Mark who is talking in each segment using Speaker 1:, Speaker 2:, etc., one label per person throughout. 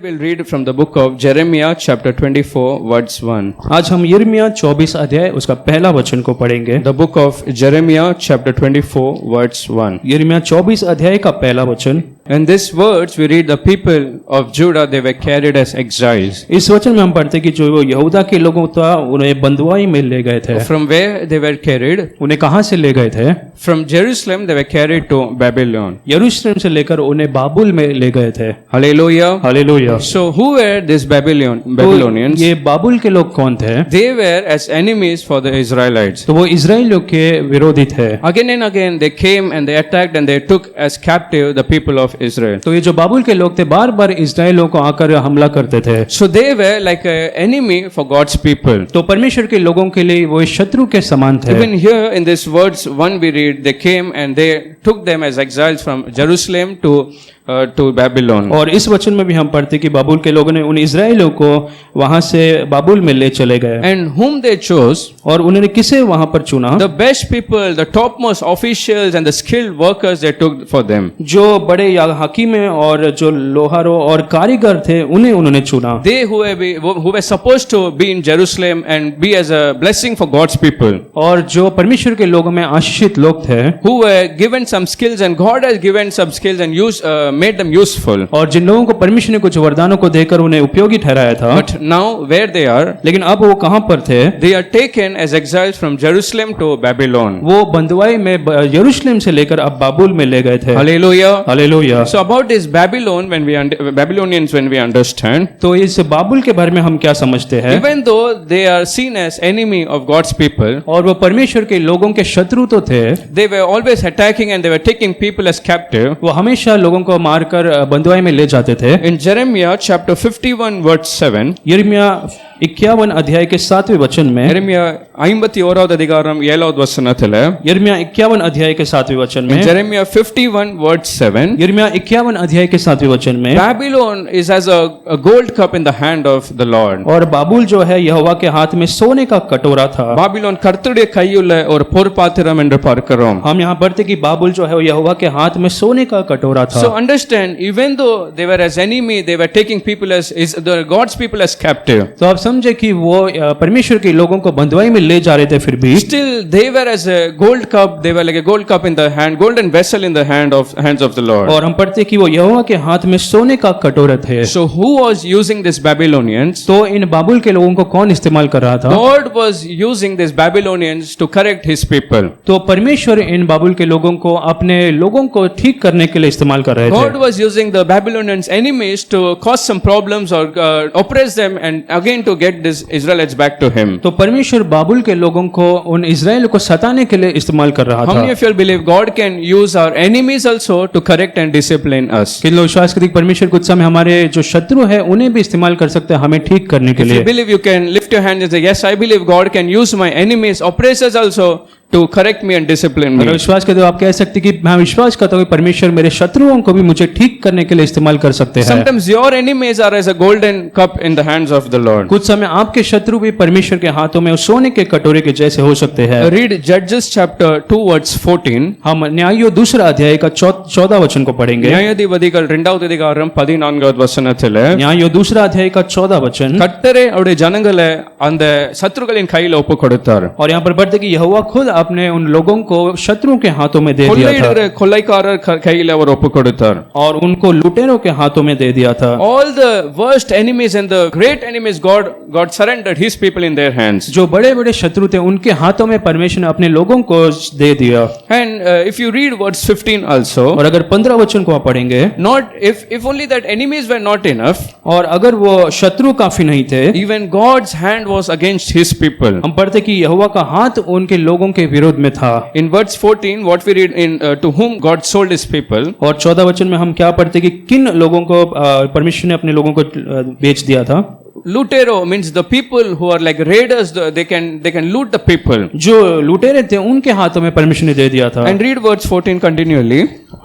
Speaker 1: we'll read from the book of Jeremiah chapter 24 verse 1.
Speaker 2: आज हम यिर्मयाह 24 अध्याय उसका पहला वचन को पढ़ेंगे।
Speaker 1: The book of Jeremiah chapter 24 verse 1.
Speaker 2: यिर्मयाह 24 अध्याय का पहला वचन।
Speaker 1: In this words we read the people of Judah, they were carried as exiles.
Speaker 2: इस वचन में हम पढ़ते कि जो यहूदा के लोगों था उन्हें बंधुआई में ले गए थे।
Speaker 1: From where they were carried?
Speaker 2: उन्हें कहाँ से ले गए थे?
Speaker 1: From Jerusalem they were carried to Babylon.
Speaker 2: यरूशलेम से लेकर उन्हें बाबुल में ले गए थे।
Speaker 1: Hallelujah.
Speaker 2: Hallelujah.
Speaker 1: So who were these Babylonians?
Speaker 2: ये बाबुल के लोग कौन थे?
Speaker 1: They were as enemies for the Israelites.
Speaker 2: तो वो इजराइलियों के विरोधी थे।
Speaker 1: Again and again they came and they attacked and they took as captive the people of Israel.
Speaker 2: तो ये जो बाबुल के लोग थे बार बार इजराइलियों को आकर हमला करते थे।
Speaker 1: So they were like an enemy for God's people.
Speaker 2: तो परमेश्वर के लोगों के लिए वो शत्रु के समान थे।
Speaker 1: Even here in this verse 1 we read, they came and they took them as exiles from Jerusalem to Babylon.
Speaker 2: और इस वचन में भी हम पढ़ते कि बाबुल के लोगों ने उन इजराइलियों को वहां से बाबुल में ले चले गए।
Speaker 1: And whom they chose?
Speaker 2: और उन्होंने किसे वहां पर चुना?
Speaker 1: The best people, the topmost officials and the skilled workers they took for them.
Speaker 2: जो बड़े हकीमें और जो लोहारों और कारीगर थे उन्हें उन्होंने चुना।
Speaker 1: They who were supposed to be in Jerusalem and be as a blessing for God's people.
Speaker 2: और जो परमेश्वर के लोगों में आशीषित लोग थे,
Speaker 1: Who were given some skills and God has given some skills and made them useful.
Speaker 2: और जिन लोगों को परमेश्वर ने कुछ वरदानों को देकर उन्हें उपयोगी ठहराया था।
Speaker 1: But now where they are?
Speaker 2: लेकिन अब वो कहां पर थे?
Speaker 1: They are taken as exiles from Jerusalem to Babylon.
Speaker 2: वो बंधुआई में यरूशलेम से लेकर अब बाबुल में ले गए थे।
Speaker 1: Hallelujah.
Speaker 2: Hallelujah.
Speaker 1: So about this Babylonians when we understand,
Speaker 2: तो इस बाबुल के बारे में हम क्या समझते हैं?
Speaker 1: even though they are seen as enemy of God's people,
Speaker 2: और वो परमेश्वर के लोगों के शत्रु तो थे,
Speaker 1: they were always attacking and they were taking people as captive.
Speaker 2: वो हमेशा लोगों को मारकर बंधुआई में ले जाते थे।
Speaker 1: In Jeremiah chapter 51 verse 7,
Speaker 2: यिर्मयाह 51 अध्याय के 7वें वचन में,
Speaker 1: Jeremiah 51வது அதிகாரம் 7வது வசனத்திலே,
Speaker 2: यिर्मयाह 51 अध्याय के 7वें वचन में,
Speaker 1: Jeremiah 51 verse 7,
Speaker 2: यिर्मयाह 51 अध्याय के 7वें वचन में,
Speaker 1: Babylon is as a gold cup in the hand of the Lord.
Speaker 2: और बाबुल जो है यहोवा के हाथ में सोने का कटोरा था।
Speaker 1: Babylon கர்த்தருடைய கையுள்ள ஒரு பொற்பாத்திரம் என்று பார்க்கிறோம்.
Speaker 2: हम यहाँ पढ़ते कि बाबुल जो है वो यहोवा के हाथ में सोने का कटोरा था।
Speaker 1: So understand, even though they were as enemy, they were taking people as the God's people as captive.
Speaker 2: तो आप समझे कि वो परमेश्वर के लोगों को बंधुआई में ले जा रहे थे, फिर भी
Speaker 1: Still they were as a gold cup. They were like a gold cup in the hand, golden vessel in the hands of the Lord.
Speaker 2: और हम पढ़ते कि वो यहोवा के हाथ में सोने का कटोरा थे।
Speaker 1: So who was using this Babylonians?
Speaker 2: तो इन बाबुल के लोगों को कौन इस्तेमाल कर रहा था?
Speaker 1: God was using these Babylonians to correct His people.
Speaker 2: तो परमेश्वर इन बाबुल के लोगों को अपने लोगों को ठीक करने के लिए इस्तेमाल कर रहे
Speaker 1: God
Speaker 2: थे।
Speaker 1: was using the Babylonians enemies to cause some problems or oppress them and again to get these Israelites back to Him.
Speaker 2: तो परमेश्वर बाबुल के लोगों को उन इजराइल को सताने के लिए इस्तेमाल कर रहा
Speaker 1: How many
Speaker 2: था।
Speaker 1: of you believe God can use our enemies also to correct and discipline us?
Speaker 2: कि लोग विश्वास करते हैं कि परमेश्वर कुछ समय हमारे जो शत्रु है उन्हें भी इस्तेमाल कर सकते हैं हमें ठीक करने के
Speaker 1: If you
Speaker 2: लिए।
Speaker 1: believe, you can lift your hand and say, yes, I believe God can use my enemies, oppressors also to correct me and discipline
Speaker 2: अगर
Speaker 1: me.
Speaker 2: विश्वास करते हो आप कह सकते हैं कि मैं विश्वास करता हूँ कि परमेश्वर मेरे शत्रुओं को भी मुझे ठीक करने के लिए इस्तेमाल कर सकते हैं।
Speaker 1: Sometimes your enemies are as a golden cup in the hands of the Lord.
Speaker 2: कुछ समय आपके शत्रु भी परमेश्वर के हाथों में सोने के कटोरे के जैसे हो सकते हैं।
Speaker 1: Read Judges chapter 2 verse 14.
Speaker 2: हम न्यायों दूसरा अध्याय का 14 वचन को पढ़ेंगे।
Speaker 1: நியாயாதிபதிகள் 2வது அதிகாரம் 14வது வசனத்திலே,
Speaker 2: न्यायों दूसरा अध्याय का 14 वचन,
Speaker 1: கர்த்தரே அவருடைய ஜனங்களை அந்த சத்துருக்களின் கையில் ஒப்பு கொடுத்தார்.
Speaker 2: और यहाँ पर पढ़ते कि यहोवा खुद अपने उन लोगों को शत्रुओं के हाथों में दे दिया
Speaker 1: கொள்ளையிடுகிற
Speaker 2: था
Speaker 1: கொள்ளைக்காரர் கையில் அவர் ஒப்பு கொடுத்தார்.
Speaker 2: और उनको लुटेरों के हाथों में दे दिया था।
Speaker 1: All the worst enemies and the great enemies, God surrendered His people in their hands.
Speaker 2: जो बड़े बड़े शत्रु थे उनके हाथों में परमेश्वर ने अपने लोगों को दे दिया।
Speaker 1: And if you read verse 15 also,
Speaker 2: और अगर 15 वचन को आप पढ़ेंगे,
Speaker 1: not if only that enemies were not enough,
Speaker 2: और अगर वो शत्रु काफी नहीं थे,
Speaker 1: even God's hand was against His people.
Speaker 2: हम पढ़ते कि यहोवा का हाथ उनके लोगों के विरोध में था।
Speaker 1: In verse 14, what we read in to whom God sold His people.
Speaker 2: और 14 वचन में हम क्या पढ़ते कि किन लोगों को परमेश्वर ने अपने लोगों को बेच दिया था।
Speaker 1: Lutero means the people who are like raiders. They can loot the people.
Speaker 2: जो लुटेरे थे उनके हाथों में परमेश्वर ने दे दिया था।
Speaker 1: And read verse 14 continually.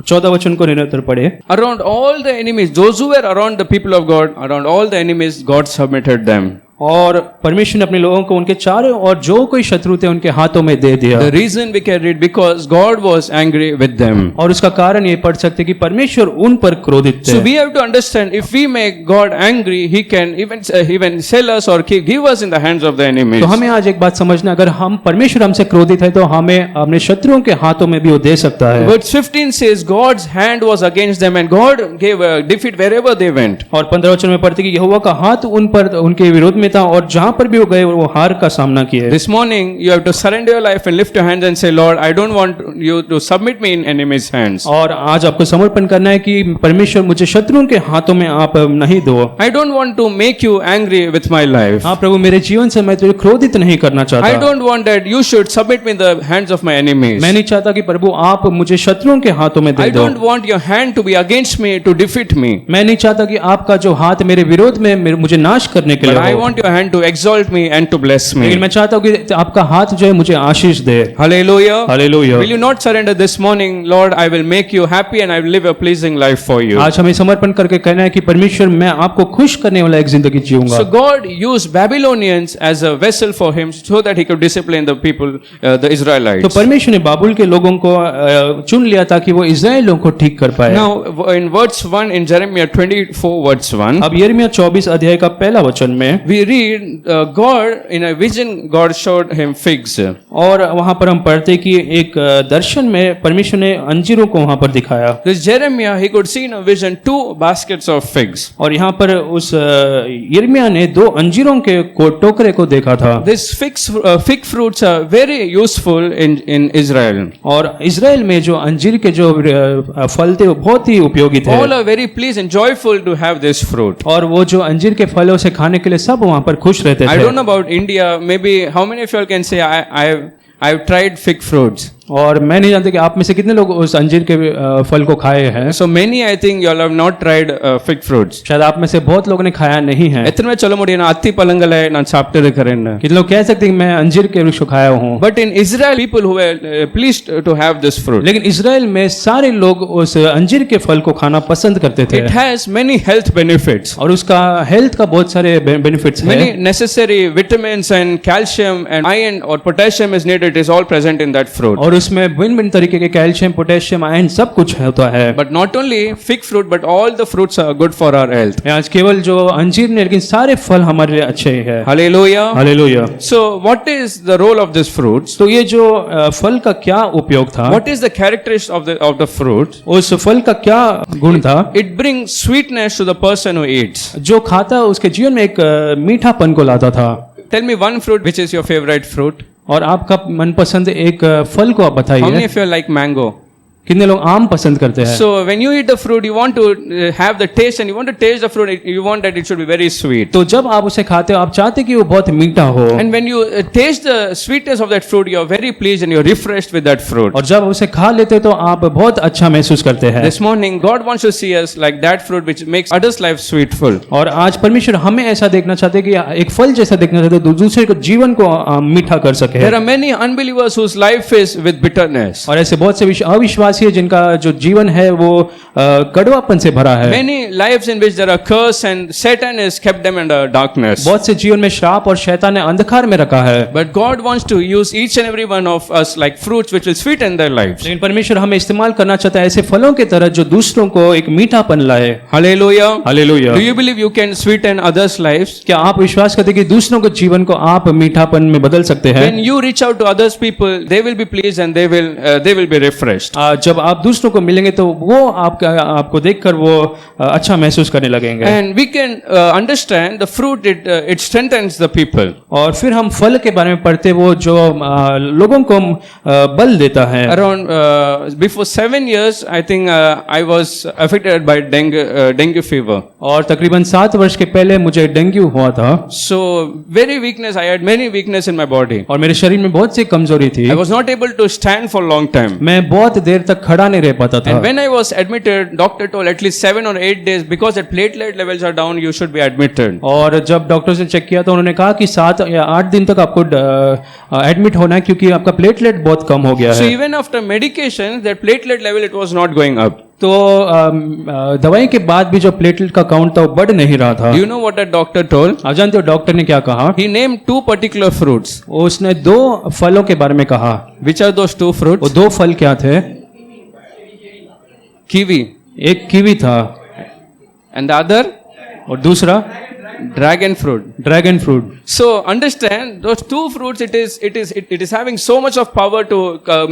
Speaker 2: 14 वचन को निरंतर पढ़े।
Speaker 1: Around all the enemies, those who were around the people of God, around all the enemies, God submitted them.
Speaker 2: और परमेश्वर ने अपने लोगों को उनके चारों और जो कोई शत्रु थे उनके हाथों में दे दिया।
Speaker 1: The reason we can read because God was angry with them.
Speaker 2: और उसका कारण ये पढ़ सकते कि परमेश्वर उन पर क्रोधित थे।
Speaker 1: So we have to understand if we make God angry, He can even sell us or give us in the hands of the enemies.
Speaker 2: तो हमें आज एक बात समझना, अगर हम परमेश्वर हमसे क्रोधित है तो हमें अपने शत्रुओं के हाथों में भी वो दे सकता है।
Speaker 1: Verse 15 says God's hand was against them and God gave defeat wherever they went.
Speaker 2: और 15 वचन में पढ़ते कि यहोवा का हाथ उन पर उनके विरोध में था और जहां पर भी वो गए वो हार का सामना किए।
Speaker 1: This morning you have to surrender your life and lift your hands and say, Lord, I don't want you to submit me in enemies' hands.
Speaker 2: और आज आपको समर्पण करना है कि परमेश्वर मुझे शत्रुओं के हाथों में आप नहीं दो।
Speaker 1: I don't want to make you angry with my life.
Speaker 2: हाँ प्रभु, मेरे जीवन से मैं तुझे क्रोधित नहीं करना चाहता।
Speaker 1: I don't want that you should submit me in the hands of my enemies.
Speaker 2: मैं नहीं चाहता कि प्रभु आप मुझे शत्रुओं के हाथों में दे
Speaker 1: I
Speaker 2: दो।
Speaker 1: don't want your hand to be against me to defeat me.
Speaker 2: मैं नहीं चाहता कि आपका जो हाथ मेरे विरोध में मुझे नाश करने के
Speaker 1: But I
Speaker 2: लिए हो।
Speaker 1: want your hand to exalt me and to bless
Speaker 2: लेकिन
Speaker 1: me.
Speaker 2: मैं चाहता हूँ कि आपका हाथ जो है मुझे आशीष दे।
Speaker 1: Hallelujah.
Speaker 2: Hallelujah.
Speaker 1: Will you not surrender this morning? Lord, I will make you happy and I will live a pleasing life for you.
Speaker 2: आज हमें समर्पण करके कहना है कि परमेश्वर मैं आपको खुश करने वाला एक जिंदगी जीऊंगा।
Speaker 1: So God used Babylonians as a vessel for him so that he could discipline the people, the
Speaker 2: तो
Speaker 1: Israelites.
Speaker 2: परमेश्वर ने बाबुल के लोगों को चुन लिया ताकि वो इस्राएलियों को ठीक कर पाए।
Speaker 1: Now in verse 1 in Jeremiah 24 verse 1,
Speaker 2: अब यिर्मयाह 24 अध्याय का पहला वचन में
Speaker 1: we read God in a vision God showed him figs.
Speaker 2: और वहां पर हम पढ़ते कि एक दर्शन में परमेश्वर ने अंजीरों को वहां पर दिखाया।
Speaker 1: This Jeremiah, he could see in a vision 2 baskets of figs.
Speaker 2: और यहाँ पर उस यिर्मयाह ने 2 अंजीरों के टोकरे को देखा था।
Speaker 1: These fig fruits are very useful in Israel.
Speaker 2: और इज़राइल में जो अंजीर के जो फल थे वो बहुत ही उपयोगी थे।
Speaker 1: All are very pleased and joyful to have this fruit.
Speaker 2: और वो जो अंजीर के फलों से खाने के लिए सब वहां पर खुश रहते
Speaker 1: I
Speaker 2: थे।
Speaker 1: don't know about India. Maybe how many of you all can say I've tried fig fruits.
Speaker 2: और मैं नहीं जानता कि आप में से कितने लोग उस अंजीर के फल को खाए हैं।
Speaker 1: So many, I think you all have not tried fig fruits.
Speaker 2: शायद आप में से बहुत लोगों ने खाया नहीं है।
Speaker 1: ఎత్తనమే చొల్లముడి నా అత్తి పలంగలే నా చాప్టర్ కరెన్.
Speaker 2: कितने लोग कह सकते हैं कि मैं अंजीर के वृक्ष को खाया हूँ।
Speaker 1: But in Israel people who were pleased to have this fruit.
Speaker 2: लेकिन इज़राइल में सारे लोग उस अंजीर के फल को खाना पसंद करते थे।
Speaker 1: It has many health benefits.
Speaker 2: और उसका हेल्थ का बहुत सारे बेनिफिट्स
Speaker 1: Many
Speaker 2: हैं।
Speaker 1: necessary vitamins and calcium and iron or potassium is needed. It is all present in that fruit.
Speaker 2: और उसमें भिन्न तरीके के कैल्शियम, पोटेशियम, आयरन सब कुछ होता है।
Speaker 1: But not only fig fruit, but all the fruits are good for our health.
Speaker 2: आज केवल जो अंजीर नहीं लेकिन सारे फल हमारे लिए अच्छे हैं।
Speaker 1: Hallelujah.
Speaker 2: Hallelujah.
Speaker 1: So what is the role of this fruits?
Speaker 2: तो ये जो फल का क्या उपयोग था?
Speaker 1: What is the characteristic of the fruit?
Speaker 2: उस फल का क्या गुण था?
Speaker 1: It brings sweetness to the person who eats.
Speaker 2: जो खाता उसके जीवन में एक मीठापन को लाता था।
Speaker 1: Tell me one fruit which is your favorite fruit.
Speaker 2: और आपका मनपसंद एक फल को आप
Speaker 1: How many
Speaker 2: बताइए।
Speaker 1: of you like mango?
Speaker 2: कितने लोग आम पसंद करते हैं?
Speaker 1: So when you eat the fruit, you want to have the taste and you want to taste the fruit. You want that it should be very sweet.
Speaker 2: तो जब आप उसे खाते हो आप चाहते हैं कि वो बहुत मीठा हो।
Speaker 1: And when you taste the sweetness of that fruit, you are very pleased and you are refreshed with that fruit.
Speaker 2: और जब उसे खा लेते हो तो आप बहुत अच्छा महसूस करते हैं।
Speaker 1: This morning, God wants to see us like that fruit which makes others' life sweetful.
Speaker 2: और आज परमेश्वर हमें ऐसा देखना चाहते हैं कि एक फल जैसा देखना चाहते हैं, दूसरे को जीवन को मीठा कर सके।
Speaker 1: There are many unbelievers whose life is with bitterness.
Speaker 2: और ऐसे बहुत से अविश्वासी है जिनका जो जीवन है वो कड़वापन से भरा है।
Speaker 1: Many lives in which there are curse and Satan has kept them under darkness.
Speaker 2: बहुत से जीवन में श्राप और शैतान ने अंधकार में रखा है।
Speaker 1: But God wants to use each and every one of us like fruits which will sweeten their lives.
Speaker 2: लेकिन परमेश्वर हमें इस्तेमाल करना चाहता है ऐसे फलों की तरह जो दूसरों को एक मीठापन लाए।
Speaker 1: Hallelujah.
Speaker 2: Hallelujah.
Speaker 1: Do you believe you can sweeten others' lives?
Speaker 2: क्या आप विश्वास करते हैं कि दूसरों के जीवन को आप मीठापन में बदल सकते हैं?
Speaker 1: When you reach out to others people, they will be pleased and they will be refreshed.
Speaker 2: जब आप दूसरों को मिलेंगे तो वो आपको देखकर वो अच्छा महसूस करने लगेंगे।
Speaker 1: And we can understand the fruit it strengthens the people.
Speaker 2: और फिर हम फल के बारे में पढ़ते वो जो लोगों को बल देता है।
Speaker 1: Around before 7 years, I think I was affected by dengue fever.
Speaker 2: और तकरीबन 7 वर्ष के पहले मुझे डेंगू हुआ था।
Speaker 1: So very weakness. I had many weakness in my body.
Speaker 2: और मेरे शरीर में बहुत सी कमजोरी थी।
Speaker 1: I was not able to stand for long time.
Speaker 2: मैं बहुत देर तक खड़ा नहीं रह पाता था।
Speaker 1: And when I was admitted, doctor told at least 7 or 8 days because the platelet levels are down, you should be admitted.
Speaker 2: और जब डॉक्टर्स ने चेक किया तो उन्होंने कहा कि 7 या 8 दिन तक आपको एडमिट होना है क्योंकि आपका प्लेटलेट बहुत कम हो गया
Speaker 1: So
Speaker 2: है।
Speaker 1: even after medication, that platelet level it was not going up.
Speaker 2: तो दवाई के बाद भी जो प्लेटलेट का काउंट था वो बढ़ नहीं रहा था।
Speaker 1: Do you know what that doctor told?
Speaker 2: आप जानते हो डॉक्टर ने क्या कहा?
Speaker 1: He named two particular fruits.
Speaker 2: उसने 2 फलों के बारे में कहा।
Speaker 1: Which are those two fruits?
Speaker 2: वो 2 फल क्या थे?
Speaker 1: Kiwi.
Speaker 2: एक कीवी था
Speaker 1: And the other?
Speaker 2: और दूसरा
Speaker 1: Dragon fruit.
Speaker 2: Dragon fruit.
Speaker 1: So understand those two fruits. It is having so much of power to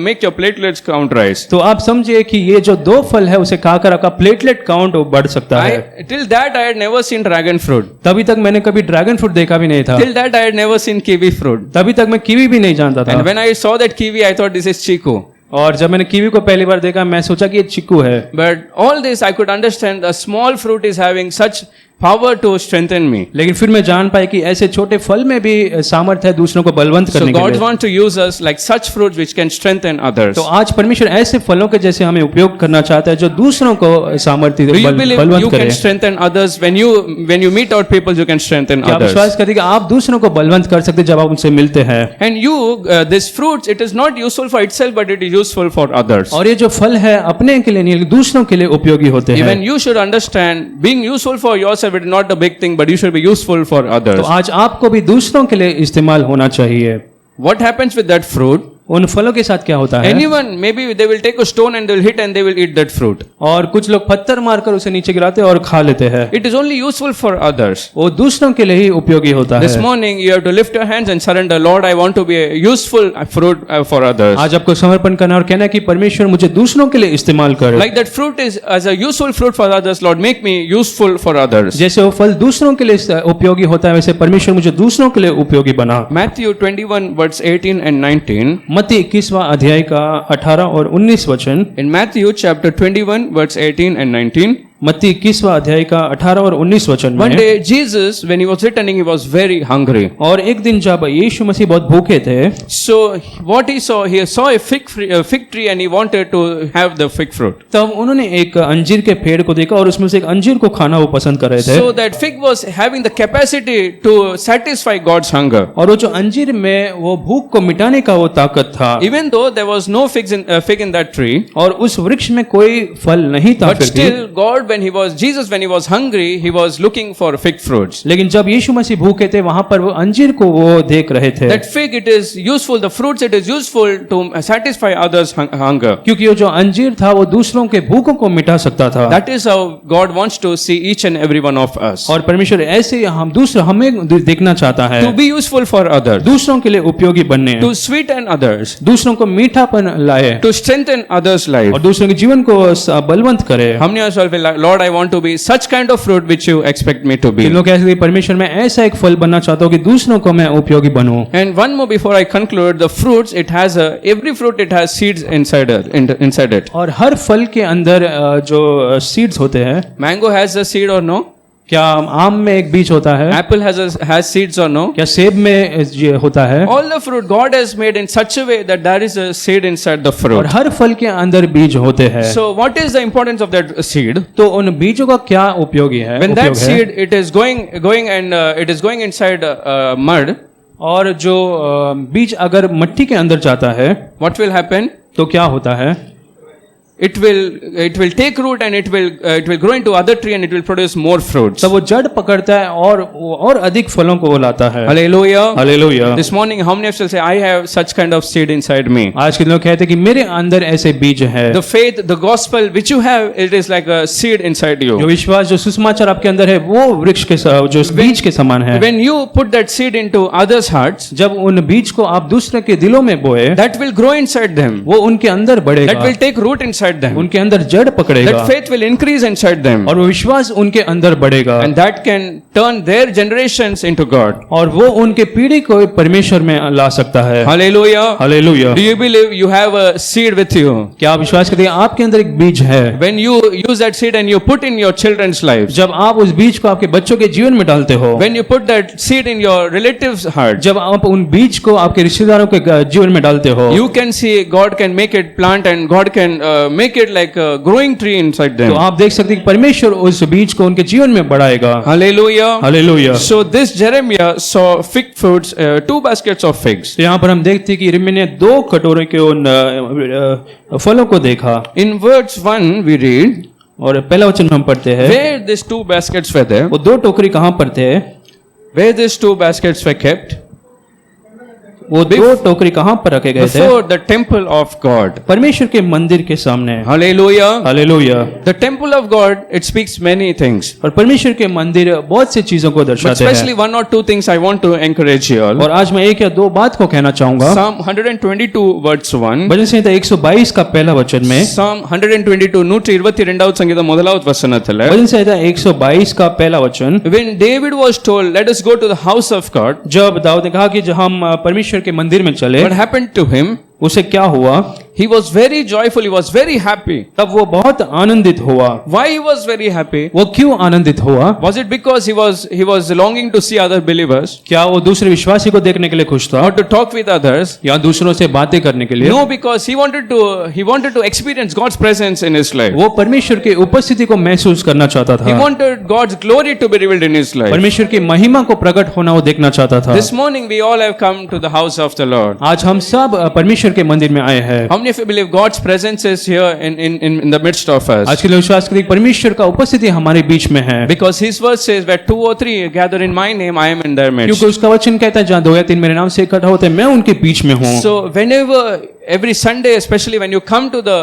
Speaker 1: make your platelets count rise.
Speaker 2: तो आप समझिए कि ये जो 2 फल है उसे खाकर आपका प्लेटलेट काउंट बढ़ सकता है।
Speaker 1: Till that I had never seen dragon fruit.
Speaker 2: तभी तक मैंने कभी ड्रैगन फ्रूट देखा भी नहीं था।
Speaker 1: Till that I had never seen kiwi fruit.
Speaker 2: तभी तक मैं कीवी भी नहीं जानता था।
Speaker 1: And when I saw that kiwi, I thought this is chiku.
Speaker 2: और जब मैंने कीवी को पहली बार देखा मैं सोचा कि ये चिक्कू है।
Speaker 1: But all this I could understand. A small fruit is having such power to strengthen me.
Speaker 2: लेकिन फिर मैं जान पाया कि ऐसे छोटे फल में भी सामर्थ्य है दूसरों को बलवंत
Speaker 1: So
Speaker 2: करने के
Speaker 1: God
Speaker 2: लिए।
Speaker 1: wants to use us like such fruits which can strengthen others.
Speaker 2: तो आज परमेश्वर ऐसे फलों के जैसे हमें उपयोग करना चाहता है जो दूसरों को सामर्थ्य
Speaker 1: Do you believe
Speaker 2: Balwant
Speaker 1: you
Speaker 2: करे।
Speaker 1: can strengthen others when you meet out people? You can strengthen
Speaker 2: क्या आप
Speaker 1: others.
Speaker 2: विश्वास करते हैं कि आप दूसरों को बलवंत कर सकते हैं जब आप उनसे मिलते हैं?
Speaker 1: And this fruits, it is not useful for itself, but it is useful for others.
Speaker 2: और ये जो फल है अपने के लिए नहीं दूसरों के लिए उपयोगी होते हैं।
Speaker 1: Even you should understand, being useful for yourself it is not a big thing, but you should be useful for others.
Speaker 2: तो आज आपको भी दूसरों के लिए इस्तेमाल होना चाहिए।
Speaker 1: What happens with that fruit?
Speaker 2: उन फलों के साथ क्या होता है?
Speaker 1: Anyone, maybe they will take a stone and they will hit and they will eat that fruit.
Speaker 2: और कुछ लोग पत्थर मारकर उसे नीचे गिराते हैं और खा लेते हैं।
Speaker 1: It is only useful for others.
Speaker 2: वो दूसरों के लिए ही उपयोगी होता
Speaker 1: This
Speaker 2: है।
Speaker 1: morning you have to lift your hands and surrender. Lord, I want to be a useful fruit for others.
Speaker 2: आज आपको समर्पण करना और कहना कि परमेश्वर मुझे दूसरों के लिए इस्तेमाल करे।
Speaker 1: Like that fruit is as a useful fruit for others, Lord, make me useful for others.
Speaker 2: जैसे वो फल दूसरों के लिए उपयोगी होता है वैसे परमेश्वर मुझे दूसरों के लिए उपयोगी बना।
Speaker 1: Matthew 21 verse 18 and 19.
Speaker 2: मत्ती 21वां अध्याय का 18 और 19 वचन।
Speaker 1: In Matthew chapter 21 verse 18 and 19.
Speaker 2: मत्ती 21वां अध्याय का 18 और 19 वचन
Speaker 1: One
Speaker 2: में।
Speaker 1: day Jesus, when he was returning, he was very hungry.
Speaker 2: और एक दिन जब यीशु मसीह बहुत भूखे थे
Speaker 1: So what he saw a fig tree and he wanted to have the fig fruit.
Speaker 2: तब उन्होंने एक अंजीर के पेड़ को देखा और उसमें से एक अंजीर को खाना वो पसंद कर रहे थे।
Speaker 1: So that fig was having the capacity to satisfy God's hunger.
Speaker 2: और वो जो अंजीर में वो भूख को मिटाने का वो ताकत था।
Speaker 1: Even though there was no fig in that tree,
Speaker 2: और उस वृक्ष में कोई फल नहीं था
Speaker 1: but
Speaker 2: फिर भी।
Speaker 1: still God, when he was hungry, he was looking for fig fruits.
Speaker 2: लेकिन जब यीशु मसीह भूखे थे वहां पर वो अंजीर को वो देख रहे थे।
Speaker 1: That fig, it is useful, the fruits, it is useful to satisfy others' hunger.
Speaker 2: क्योंकि वो जो अंजीर था वो दूसरों के भूखों को मिटा सकता था।
Speaker 1: That is how God wants to see each and every one of us.
Speaker 2: और परमेश्वर ऐसे हमें देखना चाहता है
Speaker 1: To be useful for others,
Speaker 2: दूसरों के लिए उपयोगी बनने,
Speaker 1: to sweeten others,
Speaker 2: दूसरों को मीठापन लाए
Speaker 1: to strengthen others' life.
Speaker 2: और दूसरों के जीवन को बलवंत करे।
Speaker 1: हमने yourself, Lord, I want to be such kind of fruit which you expect me to be.
Speaker 2: लोग कहते हैं परमेश्वर मैं ऐसा एक फल बनना चाहता हूँ कि दूसरों को मैं उपयोगी बनूं।
Speaker 1: And one more before I conclude, the fruits, every fruit it has seeds inside it.
Speaker 2: और हर फल के अंदर जो सीड्स होते हैं,
Speaker 1: Mango has a seed or no?
Speaker 2: क्या आम में एक बीज होता है?
Speaker 1: Apple has seeds or no?
Speaker 2: क्या सेब में ये होता है?
Speaker 1: All the fruit God has made in such a way that there is a seed inside the
Speaker 2: और
Speaker 1: fruit.
Speaker 2: हर फल के अंदर बीज होते हैं।
Speaker 1: So what is the importance of that seed?
Speaker 2: तो उन बीजों का क्या उपयोगी है?
Speaker 1: When
Speaker 2: उपयोग
Speaker 1: that
Speaker 2: है?
Speaker 1: seed it is going inside mud,
Speaker 2: और जो बीज अगर मिट्टी के अंदर जाता है
Speaker 1: what will happen?
Speaker 2: तो क्या होता है?
Speaker 1: It will take root and it will grow into other tree and it will produce more fruits.
Speaker 2: तब वो जड़ पकड़ता है और अधिक फलों को वो लाता है।
Speaker 1: Hallelujah.
Speaker 2: Hallelujah.
Speaker 1: This morning how many of you say I have such kind of seed inside me?
Speaker 2: आज के लोग कहते हैं कि मेरे अंदर ऐसे बीज है।
Speaker 1: The faith, the gospel which you have, it is like a seed inside you.
Speaker 2: जो विश्वास जो सुसमाचार आपके अंदर है वो वृक्ष के जो बीज के समान है।
Speaker 1: When you put that seed into others' hearts,
Speaker 2: जब उन बीज को आप दूसरे के दिलों में बोए
Speaker 1: that will grow inside them.
Speaker 2: वो उनके अंदर बढ़ेगा,
Speaker 1: That will take root inside them.
Speaker 2: उनके अंदर जड़ पकड़ेगा
Speaker 1: That faith will increase inside them.
Speaker 2: और वो विश्वास उनके अंदर बढ़ेगा
Speaker 1: And that can turn their generations into God.
Speaker 2: और वो उनके पीढ़ी को परमेश्वर में ला सकता है।
Speaker 1: Hallelujah.
Speaker 2: Hallelujah.
Speaker 1: Do you believe you have a seed with you?
Speaker 2: क्या आप विश्वास करते हैं आपके अंदर एक बीज है?
Speaker 1: When you use that seed and you put in your children's lives,
Speaker 2: जब आप उस बीज को आपके बच्चों के जीवन में डालते हो,
Speaker 1: when you put that seed in your relatives' heart,
Speaker 2: जब आप उन बीज को आपके रिश्तेदारों के जीवन में डालते हो,
Speaker 1: you can see God can make it plant and God can make it like a growing tree inside
Speaker 2: तो
Speaker 1: them.
Speaker 2: आप देख सकते हैं कि परमेश्वर उस बीज को उनके जीवन में बढ़ाएगा।
Speaker 1: Hallelujah.
Speaker 2: Hallelujah.
Speaker 1: So this Jeremiah saw fig fruits, 2 baskets of figs.
Speaker 2: तो यहाँ पर हम देखते हैं कि यिर्मयाह ने 2 कटोरे के उन फलों को देखा।
Speaker 1: In verse 1 we read,
Speaker 2: और पहला वचन हम पढ़ते हैं,
Speaker 1: where these 2 baskets were there,
Speaker 2: वो 2 टोकरी कहाँ पर थे?
Speaker 1: where these 2 baskets were kept,
Speaker 2: वो 2 टोकरी कहाँ पर रखे गए थे?
Speaker 1: before the temple of God.
Speaker 2: परमेश्वर के मंदिर के सामने।
Speaker 1: Hallelujah.
Speaker 2: Hallelujah.
Speaker 1: The temple of God, it speaks many things.
Speaker 2: और परमेश्वर के मंदिर बहुत सी चीजों को
Speaker 1: But
Speaker 2: दर्शाते
Speaker 1: especially
Speaker 2: हैं।
Speaker 1: 1 or 2 things I want to encourage you all.
Speaker 2: और आज मैं 1 या 2 बात को कहना चाहूंगा।
Speaker 1: Psalm 122 verse 1.
Speaker 2: भजन संहिता 122 का पहला वचन में,
Speaker 1: Psalm 122 122వ సంగీతం మొదలవ వచనతల
Speaker 2: भजन संहिता 122 का पहला वचन,
Speaker 1: when David was told let us go to the house of God,
Speaker 2: जब दाऊद ने कहा कि जो हम परमेश्वर के मंदिर में चले,
Speaker 1: what happened to him?
Speaker 2: उसे क्या हुआ?
Speaker 1: He was very joyful, he was very happy.
Speaker 2: तब वो बहुत आनंदित हुआ।
Speaker 1: Why he was very happy?
Speaker 2: वो क्यों आनंदित हुआ?
Speaker 1: Was it because he was longing to see other believers
Speaker 2: क्या वो दूसरे विश्वासी को देखने के लिए खुश था,
Speaker 1: or to talk with others?
Speaker 2: या दूसरों से बातें करने के लिए?
Speaker 1: No, because he wanted to experience God's presence in his life.
Speaker 2: वो परमेश्वर की उपस्थिति को महसूस करना चाहता
Speaker 1: He
Speaker 2: था।
Speaker 1: wanted God's glory to be revealed in his life.
Speaker 2: परमेश्वर की महिमा को प्रकट होना वो देखना चाहता था।
Speaker 1: This morning we all have come to the house of the Lord.
Speaker 2: आज हम सब परमेश्वर के मंदिर में आए हैं।
Speaker 1: How many of you believe God's presence is here in the midst of us?
Speaker 2: आज के लिए विश्वास करें परमेश्वर का उपस्थिति हमारे बीच में है,
Speaker 1: Because His word says, where 2 or 3 gather in my name, I am in their midst.
Speaker 2: क्योंकि उसका वचन कहता है जहाँ 2 या 3 मेरे नाम से इकट्ठा होते हैं मैं उनके बीच में हूँ।
Speaker 1: So whenever, every Sunday, especially when you come to the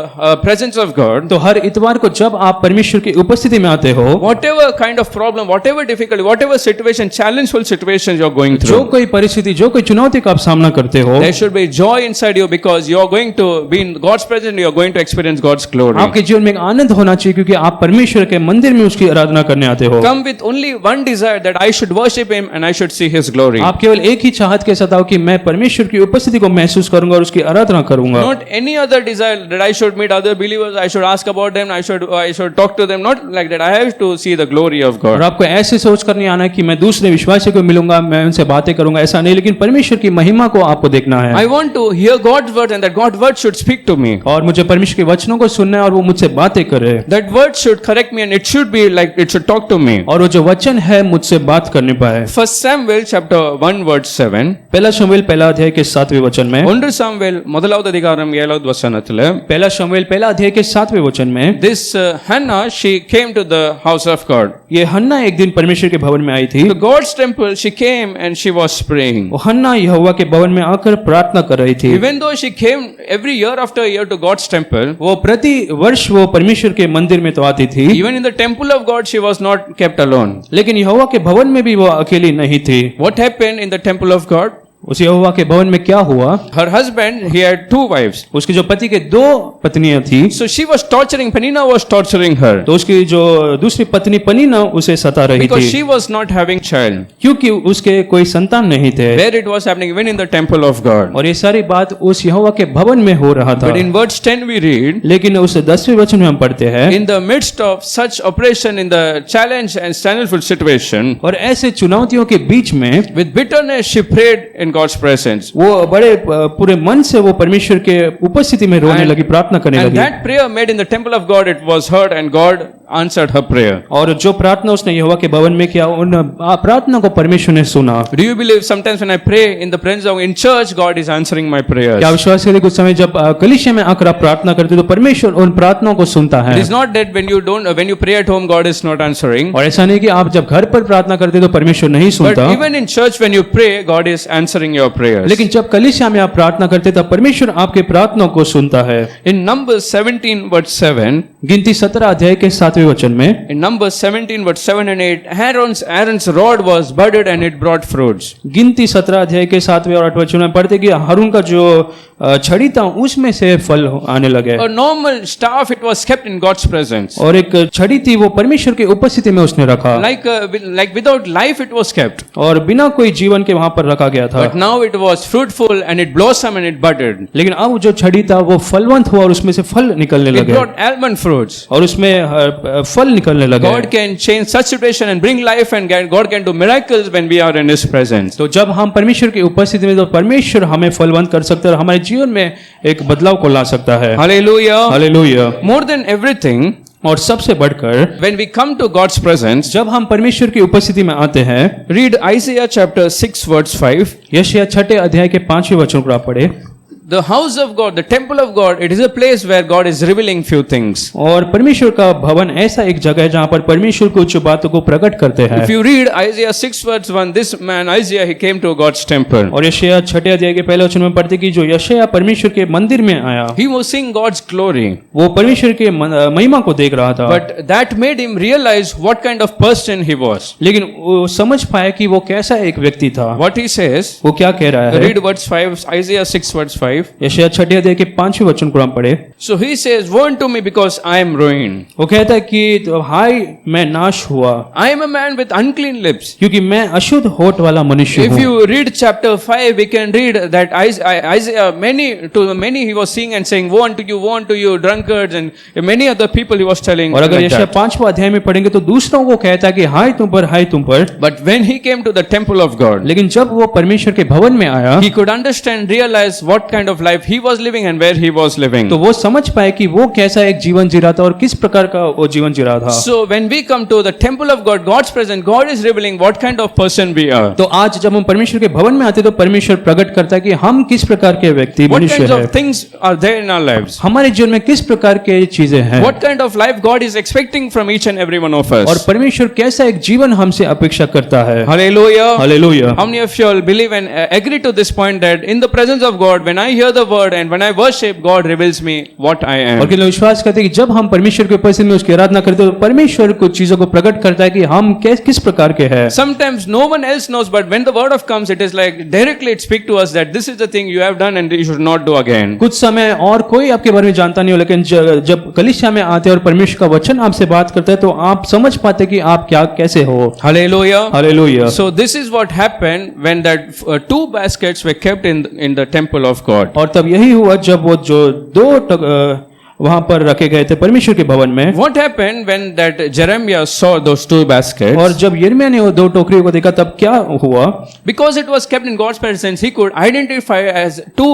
Speaker 1: presence of God,
Speaker 2: तो हर इतवार को जब आप परमेश्वर की उपस्थिति में आते हो,
Speaker 1: whatever kind of problem, whatever difficulty, whatever situation, challengeful situations you are going
Speaker 2: जो
Speaker 1: through,
Speaker 2: कोई परिस्थिति, जो कोई चुनौती का आप सामना करते हो,
Speaker 1: there should be joy inside you because you are going to be in God's presence, you are going to experience God's glory.
Speaker 2: आपके जीवन में एक आनंद होना चाहिए क्योंकि आप परमेश्वर के मंदिर में उसकी आराधना करने आते हो।
Speaker 1: Come with only one desire that I should worship Him and I should see His glory.
Speaker 2: आप केवल एक ही चाहत के साथ आओ कि मैं परमेश्वर की उपस्थिति को महसूस करूंगा और उसकी आराधना करूंगा।
Speaker 1: Not any other desire that I should meet other believers, I should ask about them, I should talk to them, not like that. I have to see the glory of
Speaker 2: और
Speaker 1: God.
Speaker 2: आपको ऐसे सोच कर नहीं आना कि मैं दूसरे विश्वासी को मिलूंगा, मैं उनसे बातें करूंगा, ऐसा नहीं, लेकिन परमेश्वर की महिमा को आपको देखना है।
Speaker 1: I want to hear God's word and that God's word should speak to me.
Speaker 2: और मुझे परमेश्वर के वचनों को सुनना है और वो मुझसे बातें करे,
Speaker 1: That word should correct me and it should be like it should talk to me.
Speaker 2: और वो जो वचन है मुझसे बात करने पाए।
Speaker 1: 1 Samuel chapter 1 verse 7.
Speaker 2: पहला शमूएल पहला अध्याय के 7वें वचन में,
Speaker 1: 1 Samuel మొదలవ అధికారం 7వ వచనములో
Speaker 2: पहला शमूएल पहला अध्याय के 7वें वचन में,
Speaker 1: this Hannah, she came to the house of God.
Speaker 2: ये हन्ना एक दिन परमेश्वर के भवन में आई थी।
Speaker 1: To God's temple she came and she was praying.
Speaker 2: वो हन्ना यहोवा के भवन में आकर प्रार्थना कर रही थी।
Speaker 1: Even though she came every year after year to God's temple,
Speaker 2: वो प्रति वर्ष वो परमेश्वर के मंदिर में तो आती थी,
Speaker 1: even in the temple of God she was not kept alone.
Speaker 2: लेकिन यहोवा के भवन में भी वो अकेली नहीं थी।
Speaker 1: What happened in the temple of God?
Speaker 2: उस यहोवा के भवन में क्या हुआ?
Speaker 1: Her husband, he had 2 wives.
Speaker 2: उसके जो पति के 2 पत्नियां थी,
Speaker 1: So she was torturing, Penina was torturing her
Speaker 2: तो उसकी जो दूसरी पत्नी पनीना उसे सता रही
Speaker 1: because
Speaker 2: थी
Speaker 1: she was not having child.
Speaker 2: क्योंकि उसके कोई संतान नहीं थे।
Speaker 1: Where it was happening even in the temple of God.
Speaker 2: और ये सारी बात उस यहोवा के भवन में हो रहा था।
Speaker 1: But in verse 10 we read,
Speaker 2: लेकिन उस 10वें वचन में हम पढ़ते हैं,
Speaker 1: in the midst of such oppression, in the challenge and challengeful situation,
Speaker 2: और ऐसे चुनौतियों के बीच में
Speaker 1: with bitterness she prayed in God's presence.
Speaker 2: वो बड़े पूरे मन से वो परमेश्वर के उपस्थिति में रोने
Speaker 1: And-
Speaker 2: लगी, प्रार्थना करने
Speaker 1: And
Speaker 2: लगी।
Speaker 1: that prayer made in the temple of God, it was heard and God answered her prayer.
Speaker 2: और जो प्रार्थना उसने यहोवा के भवन में किया, उन प्रार्थना को परमेश्वर ने सुना।
Speaker 1: Do you believe sometimes when I pray in the presence of in church, God is answering my prayers?
Speaker 2: क्या विश्वास करें कुछ समय जब कलीसिया में आकर आप प्रार्थना करते हो तो परमेश्वर उन प्रार्थनाओं को सुनता है।
Speaker 1: It is not that when you pray at home, God is not answering.
Speaker 2: और ऐसा नहीं कि आप जब घर पर प्रार्थना करते हो तो परमेश्वर नहीं
Speaker 1: But
Speaker 2: सुनता,
Speaker 1: even in church, when you pray, God is answering your prayers.
Speaker 2: लेकिन जब कलीसिया में आप प्रार्थना करते तब परमेश्वर आपके प्रार्थनाओं को सुनता है।
Speaker 1: In Numbers 17 verse 7,
Speaker 2: गिनती 17 अध्याय के 7वें वचन में,
Speaker 1: in Numbers 17 verse 7 and 8, Aaron's rod was budded and it brought fruits.
Speaker 2: गिनती 17 अध्याय के 7वें और 8वें वचन में पढ़ते कि हारून का जो छड़ी था उसमें से फल आने लगे,
Speaker 1: A normal staff, it was kept in God's presence.
Speaker 2: और एक छड़ी थी वो परमेश्वर की उपस्थिति में उसने रखा,
Speaker 1: Like without life, it was kept.
Speaker 2: और बिना कोई जीवन के वहां पर रखा गया था।
Speaker 1: But now it was fruitful and it blossomed and it budded.
Speaker 2: लेकिन अब जो छड़ी था वो फलवंत हुआ और उसमें से फल निकलने
Speaker 1: It
Speaker 2: लगे,
Speaker 1: brought almond fruits.
Speaker 2: और उसमें फल निकलने लगे।
Speaker 1: God can change such situation and bring life, and God can do miracles when we are in His presence.
Speaker 2: तो जब हम परमेश्वर की उपस्थिति में, तो परमेश्वर हमें फलवंत कर सकता है और हमारे जीवन में एक बदलाव को ला सकता है।
Speaker 1: Hallelujah.
Speaker 2: Hallelujah.
Speaker 1: More than everything,
Speaker 2: और सबसे बढ़कर
Speaker 1: when we come to God's presence,
Speaker 2: जब हम परमेश्वर की उपस्थिति में आते हैं,
Speaker 1: read Isaiah chapter 6 verse 5.
Speaker 2: यशायाह 6 अध्याय के 5वें वचन को आप पढ़े।
Speaker 1: The house of God, the temple of God, it is a place where God is revealing few things.
Speaker 2: और परमेश्वर का भवन ऐसा एक जगह है जहाँ पर परमेश्वर कुछ बातों को प्रकट करते हैं।
Speaker 1: If you read Isaiah 6 verse 1, this man Isaiah, he came to God's temple.
Speaker 2: और यशायाह 6 अध्याय के पहले वचन में पढ़ते कि जो यशायाह परमेश्वर के मंदिर में आया,
Speaker 1: He was seeing God's glory.
Speaker 2: वो परमेश्वर के महिमा को देख रहा था।
Speaker 1: But that made him realize what kind of person he was.
Speaker 2: लेकिन वो समझ पाया कि वो कैसा एक व्यक्ति था।
Speaker 1: What he says,
Speaker 2: वो क्या कह रहा है?
Speaker 1: read verse 5, Isaiah 6 verse 5.
Speaker 2: यशायाह 6 अध्याय के 5वें वचन को हम पढ़े।
Speaker 1: So he says, woe unto me because I am ruined.
Speaker 2: वो कहता है कि हाय मैं नाश हुआ,
Speaker 1: I am a man with unclean lips.
Speaker 2: क्योंकि मैं अशुद्ध होठ वाला मनुष्य
Speaker 1: If
Speaker 2: हूँ।
Speaker 1: you read chapter 5, we can read that Isaiah, many he was seeing and saying, woe unto you, drunkards, and many other people he was telling.
Speaker 2: और अगर
Speaker 1: like
Speaker 2: यशायाह
Speaker 1: that.
Speaker 2: 5वां अध्याय में पढ़ेंगे तो दूसरों को कहता है कि हाय तुम पर, हाय तुम पर।
Speaker 1: But when he came to the temple of God,
Speaker 2: लेकिन जब वो परमेश्वर के भवन में आया,
Speaker 1: he could understand, realize what kind of life he was living and where he was living.
Speaker 2: तो वो समझ पाए कि वो कैसा एक जीवन जी रहा था और किस प्रकार का वो जीवन जी रहा था।
Speaker 1: So when we come to the temple of God, God's presence, God is revealing what kind of person we are.
Speaker 2: तो आज जब हम परमेश्वर के भवन में आते हैं तो परमेश्वर प्रकट करता है कि हम किस प्रकार के व्यक्ति
Speaker 1: What
Speaker 2: मनुष्य
Speaker 1: kinds
Speaker 2: हैं।
Speaker 1: of things are there in our lives?
Speaker 2: हमारे जीवन में किस प्रकार के चीजें हैं
Speaker 1: What kind of life God is expecting from each and every one of
Speaker 2: और
Speaker 1: us?
Speaker 2: परमेश्वर कैसा एक जीवन हमसे अपेक्षा करता है।
Speaker 1: Hallelujah.
Speaker 2: Hallelujah.
Speaker 1: How many of you all believe and agree to this point that in the presence of God, when I hear the word and when I worship, God reveals me what I
Speaker 2: और
Speaker 1: am?
Speaker 2: कितने विश्वास करते हैं कि जब हम परमेश्वर के उपस्थिति में उसकी आराधना करते हैं तो परमेश्वर कुछ चीजों को प्रकट करता है कि हम किस प्रकार के हैं।
Speaker 1: Sometimes no one else knows, but when the word of comes, it is like directly it speaks to us that this is the thing you have done and you should not do again.
Speaker 2: कुछ समय और कोई आपके बारे में जानता नहीं हो, लेकिन जब कलीसिया में आते हैं और परमेश्वर का वचन आपसे बात करता है तो आप समझ पाते हैं कि आप क्या कैसे हो।
Speaker 1: Hallelujah.
Speaker 2: Hallelujah.
Speaker 1: So this is what happened when that two baskets were kept in the temple of God.
Speaker 2: और तब यही हुआ जब वो जो वहां पर रखे गए थे परमेश्वर के भवन में।
Speaker 1: What happened when that Jeremiah saw those two baskets?
Speaker 2: और जब यिर्मयाह ने वो 2 टोकरियों को देखा तब क्या हुआ?
Speaker 1: Because it was kept in God's presence, he could identify as two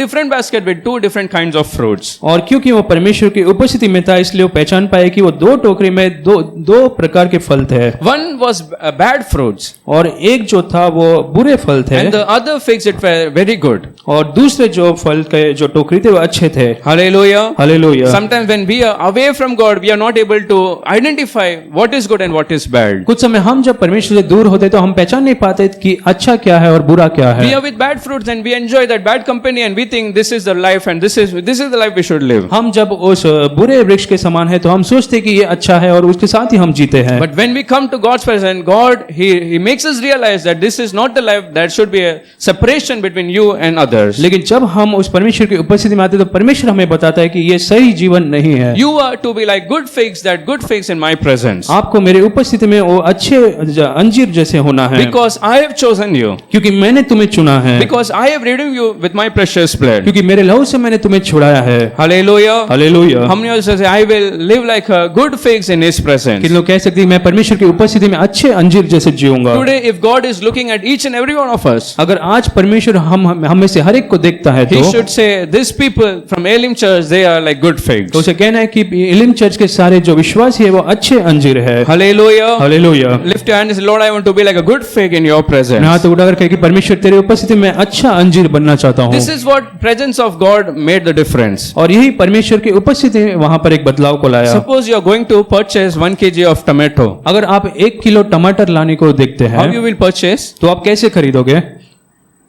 Speaker 1: different baskets with two different kinds of fruits.
Speaker 2: और क्योंकि वो परमेश्वर की उपस्थिति में था इसलिए वो पहचान पाए कि वो 2 टोकरी में दो प्रकार के फल थे।
Speaker 1: One was bad fruits,
Speaker 2: और एक जो था वो बुरे फल थे
Speaker 1: and the other figs it were very good.
Speaker 2: और दूसरे जो फल के जो टोकरी थे वो अच्छे थे।
Speaker 1: Hallelujah.
Speaker 2: Hallelujah.
Speaker 1: Sometimes when we are away from God, we are not able to identify what is good and what is bad.
Speaker 2: कुछ समय हम जब परमेश्वर से दूर होते तो हम पहचान नहीं पाते कि अच्छा क्या है और बुरा क्या
Speaker 1: We
Speaker 2: है।
Speaker 1: are with bad fruits and we enjoy that bad company and we think this is the life and this is the life we should live.
Speaker 2: हम जब उस बुरे वृक्ष के समान है तो हम सोचते हैं कि ये अच्छा है और उसके साथ ही हम जीते हैं।
Speaker 1: But when we come to God's presence, God, He makes us realize that this is not the life, that should be a separation between you and others.
Speaker 2: लेकिन जब हम उस परमेश्वर की उपस्थिति में आते हैं तो परमेश्वर हमें बताता है कि ये सही जीवन नहीं है।
Speaker 1: You are to be like good figs, that good figs in my presence.
Speaker 2: आपको मेरी उपस्थिति में वो अच्छे अंजीर जैसे होना है।
Speaker 1: Because I have chosen you.
Speaker 2: क्योंकि मैंने तुम्हें चुना है।
Speaker 1: Because I have redeemed you with my precious blood.
Speaker 2: क्योंकि मेरे लहू से मैंने तुम्हें छुड़ाया है।
Speaker 1: Hallelujah.
Speaker 2: Hallelujah.
Speaker 1: How many of us say, I will live like a good figs in His presence?
Speaker 2: कितने लोग कह सकते हैं मैं परमेश्वर की उपस्थिति में अच्छे अंजीर जैसे जीऊंगा।
Speaker 1: Today, if God is looking at each and every one of us,
Speaker 2: अगर आज परमेश्वर हम में से हर एक को देखता है
Speaker 1: He
Speaker 2: तो
Speaker 1: should say, these people from Elim Church, they are like good figs.
Speaker 2: तो उसे कहना है कि इलिम चर्च के सारे जो विश्वासी है वो अच्छे अंजीर है।
Speaker 1: Hallelujah.
Speaker 2: Hallelujah.
Speaker 1: Lift your hand and say, Lord, I want to be like a good fig in your
Speaker 2: मैं
Speaker 1: presence.
Speaker 2: हाथ उठाकर कहे कि परमेश्वर तेरी उपस्थिति में अच्छा अंजीर बनना चाहता हूँ।
Speaker 1: This is what presence of God made the difference.
Speaker 2: और यही परमेश्वर की उपस्थिति में वहां पर एक बदलाव को लाया।
Speaker 1: Suppose you are going to purchase 1 kg of tomato.
Speaker 2: अगर आप 1 किलो टमाटर लाने को देखते
Speaker 1: How you
Speaker 2: हैं
Speaker 1: will purchase?
Speaker 2: तो आप कैसे खरीदोगे?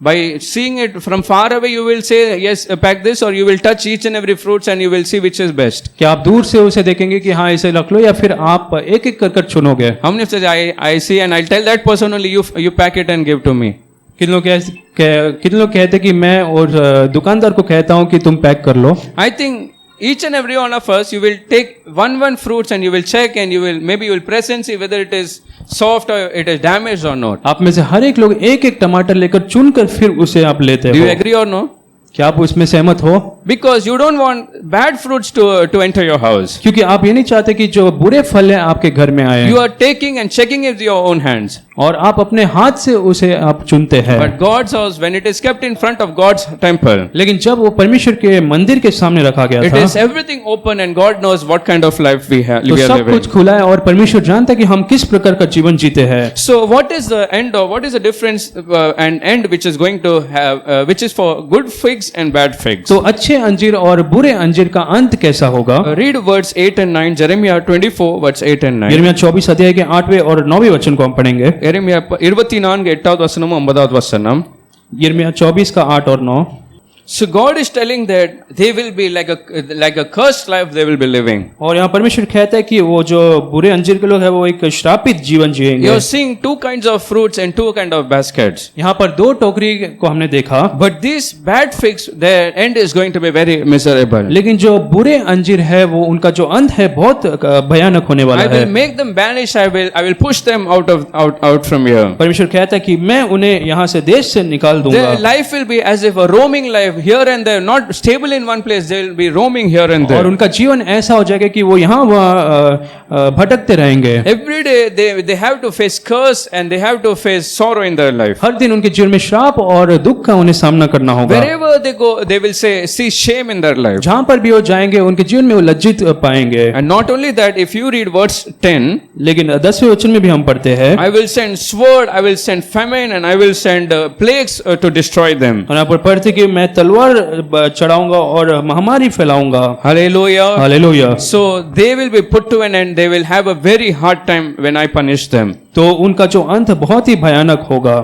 Speaker 1: By seeing it from far away, you will say, yes, pack this, or you will touch each and every fruits and you will see which is best.
Speaker 2: क्या आप दूर से उसे देखेंगे कि हाँ इसे रख लो, या फिर आप एक एक कर चुनोगे?
Speaker 1: How many of us say, I see and I'll tell that person only, you pack it and give to me.
Speaker 2: कितने लोग कहते कि मैं और दुकानदार को कहता हूँ कि तुम पैक कर लो।
Speaker 1: I think each and every one of us, you will take one fruits and you will check and maybe you will press and see whether it is soft or it is damaged or not.
Speaker 2: आप में से हर एक लोग एक एक टमाटर लेकर चुनकर फिर उसे आप लेते
Speaker 1: Do you
Speaker 2: हो।
Speaker 1: agree or no?
Speaker 2: क्या आप उसमें सहमत हो?
Speaker 1: Because you don't want bad fruits to enter your house.
Speaker 2: क्योंकि आप ये नहीं चाहते कि जो बुरे फल हैं आपके घर में आए,
Speaker 1: You are taking and checking it with your own hands.
Speaker 2: और आप अपने हाथ से उसे आप चुनते हैं।
Speaker 1: But God's house, when it is kept in front of God's temple,
Speaker 2: लेकिन जब वो परमेश्वर के मंदिर के सामने रखा गया
Speaker 1: it
Speaker 2: था,
Speaker 1: is everything open and God knows what kind of life we have.
Speaker 2: तो
Speaker 1: We are
Speaker 2: सब
Speaker 1: living.
Speaker 2: कुछ खुला है और परमेश्वर जानता है कि हम किस प्रकार का जीवन जीते हैं।
Speaker 1: So what is the end or what is the difference and end which is going to have which is for good figs and bad figs?
Speaker 2: तो अच्छे अंजीर और बुरे अंजीर का अंत कैसा होगा?
Speaker 1: Read words 8 and 9, Jeremiah 24 verse 8 and 9.
Speaker 2: यिर्मयाह 24 अध्याय के 8वें और 9वें वचन को हम पढ़ेंगे।
Speaker 1: Jeremiah 24 8வது வசனம் 9வது வசனம்.
Speaker 2: यिर्मयाह 24 का 8 और 9।
Speaker 1: So God is telling that they will be like a cursed life they will be living.
Speaker 2: और यहाँ परमेश्वर कहता है कि वो जो बुरे अंजीर के लोग हैं वो एक श्रापित जीवन जिएंगे।
Speaker 1: You are seeing two kinds of fruits and two kind of baskets.
Speaker 2: यहाँ पर दो टोकरी को हमने देखा,
Speaker 1: But these bad figs, their end is going to be very miserable.
Speaker 2: लेकिन जो बुरे अंजीर है वो उनका जो अंत है बहुत भयानक होने वाला
Speaker 1: I
Speaker 2: है।
Speaker 1: will make them vanish. I will push them out from here.
Speaker 2: परमेश्वर कहता है कि मैं उन्हें यहाँ से देश से निकाल दूंगा।
Speaker 1: Their life will be as if a roaming life here and there, not stable in one place. They will be roaming here and
Speaker 2: और
Speaker 1: there.
Speaker 2: उनका जीवन ऐसा हो जाएगा कि वो यहाँ वहाँ भटकते रहेंगे।
Speaker 1: Every day they have to face curse and they have to face sorrow in their life.
Speaker 2: हर दिन उनके जीवन में श्राप और दुख का उन्हें सामना करना होगा।
Speaker 1: Wherever they go, they will see shame in their life.
Speaker 2: जहाँ पर भी वो जाएंगे उनके जीवन में वो लज्जित पाएंगे।
Speaker 1: And not only that, if you read verse 10,
Speaker 2: लेकिन 10वें वचन में भी हम पढ़ते हैं,
Speaker 1: I will send sword, I will send famine, and I will send plagues to destroy them.
Speaker 2: और यहाँ पर पढ़ते कि मैं तलवार चढ़ाऊंगा और महामारी फैलाऊंगा।
Speaker 1: Hallelujah.
Speaker 2: Hallelujah.
Speaker 1: So they will be put to an end. They will have a very hard time when I punish them.
Speaker 2: तो उनका जो अंत बहुत ही भयानक होगा।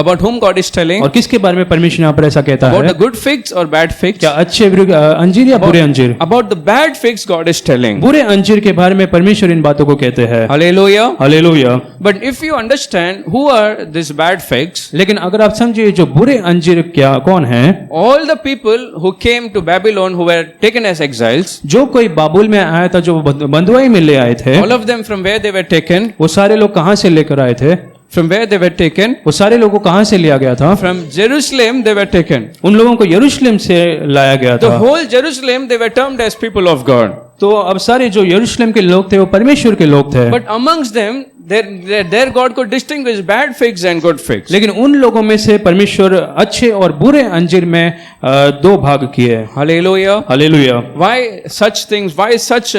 Speaker 1: About whom God is telling?
Speaker 2: और किसके बारे में परमेश्वर यहाँ पर ऐसा कहता
Speaker 1: About
Speaker 2: है?
Speaker 1: the good figs or bad figs?
Speaker 2: क्या अच्छे अंजीर या बुरे अंजीर?
Speaker 1: About the bad figs, God is telling.
Speaker 2: बुरे अंजीर के बारे में परमेश्वर इन बातों को कहते हैं।
Speaker 1: Hallelujah.
Speaker 2: Hallelujah.
Speaker 1: But if you understand who are these bad figs,
Speaker 2: लेकिन अगर आप समझिए जो बुरे अंजीर क्या कौन है?
Speaker 1: all the people who came to Babylon who were taken as exiles,
Speaker 2: जो कोई बाबुल में आया था, जो बंधुआई में ले आए थे,
Speaker 1: all of them from where they were taken,
Speaker 2: वो सारे लोग कहाँ से लेकर आए थे?
Speaker 1: from where they were taken,
Speaker 2: वो सारे लोगों को कहाँ से लिया गया था?
Speaker 1: from Jerusalem they were taken.
Speaker 2: उन लोगों को यरूशलेम से लाया गया
Speaker 1: The
Speaker 2: था।
Speaker 1: whole Jerusalem they were termed as people of God.
Speaker 2: तो अब सारे जो यरूशलेम के लोग थे वो परमेश्वर के लोग थे।
Speaker 1: But amongst them, their God could distinguish bad figs and good figs.
Speaker 2: लेकिन उन लोगों में से परमेश्वर अच्छे और बुरे अंजीर में दो भाग किए।
Speaker 1: Hallelujah.
Speaker 2: Hallelujah.
Speaker 1: Why such things? Why such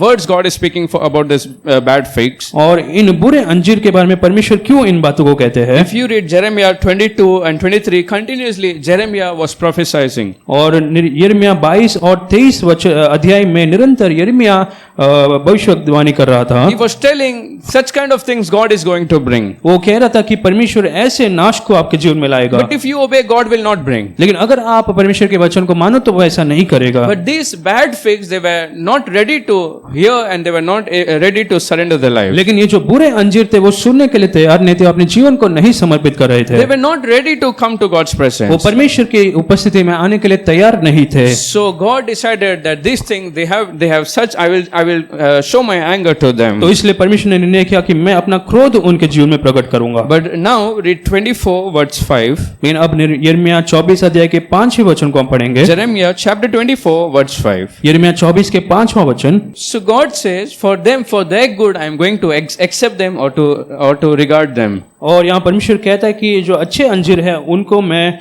Speaker 1: words God is speaking about this bad figs?
Speaker 2: और इन बुरे अंजीर के बारे में परमेश्वर क्यों इन बातों को कहते हैं?
Speaker 1: If you read Jeremiah 22 and 23, continuously Jeremiah was prophesying.
Speaker 2: और यिर्मयाह 22 और 23 अध्याय में निरंतर यिर्मयाह भविष्यवाणी कर रहा था।
Speaker 1: He was telling such kind of things God is going to bring.
Speaker 2: वो कह रहा था कि परमेश्वर ऐसे नाश को आपके जीवन में लाएगा।
Speaker 1: But if you obey, God will not bring.
Speaker 2: लेकिन अगर आप परमेश्वर के वचन को मानो तो वो ऐसा नहीं करेगा।
Speaker 1: But these bad figs, they were not ready to hear and they were not ready to surrender their life.
Speaker 2: लेकिन ये जो बुरे अंजीर थे वो सुनने के लिए तैयार नहीं थे, अपने जीवन को नहीं समर्पित कर रहे थे।
Speaker 1: They were not ready to come to God's
Speaker 2: वो
Speaker 1: presence.
Speaker 2: परमेश्वर की उपस्थिति में आने के लिए तैयार नहीं थे।
Speaker 1: So God decided that this thing they have such I will show my anger to them.
Speaker 2: तो इसलिए परमेश्वर ने निर्णय किया कि मैं अपना क्रोध उनके जीवन में प्रकट करूंगा।
Speaker 1: But now read 24 verse 5.
Speaker 2: लेकिन अब यिर्मयाह 24 अध्याय के 5वें वचन को हम पढ़ेंगे।
Speaker 1: Jeremiah chapter 24 verse 5.
Speaker 2: यिर्मयाह 24 के 5वां वचन।
Speaker 1: So God says, for them, for their good, I am going to accept them or to regard them.
Speaker 2: और यहाँ परमेश्वर कहता है कि जो अच्छे अंजीर है उनको मैं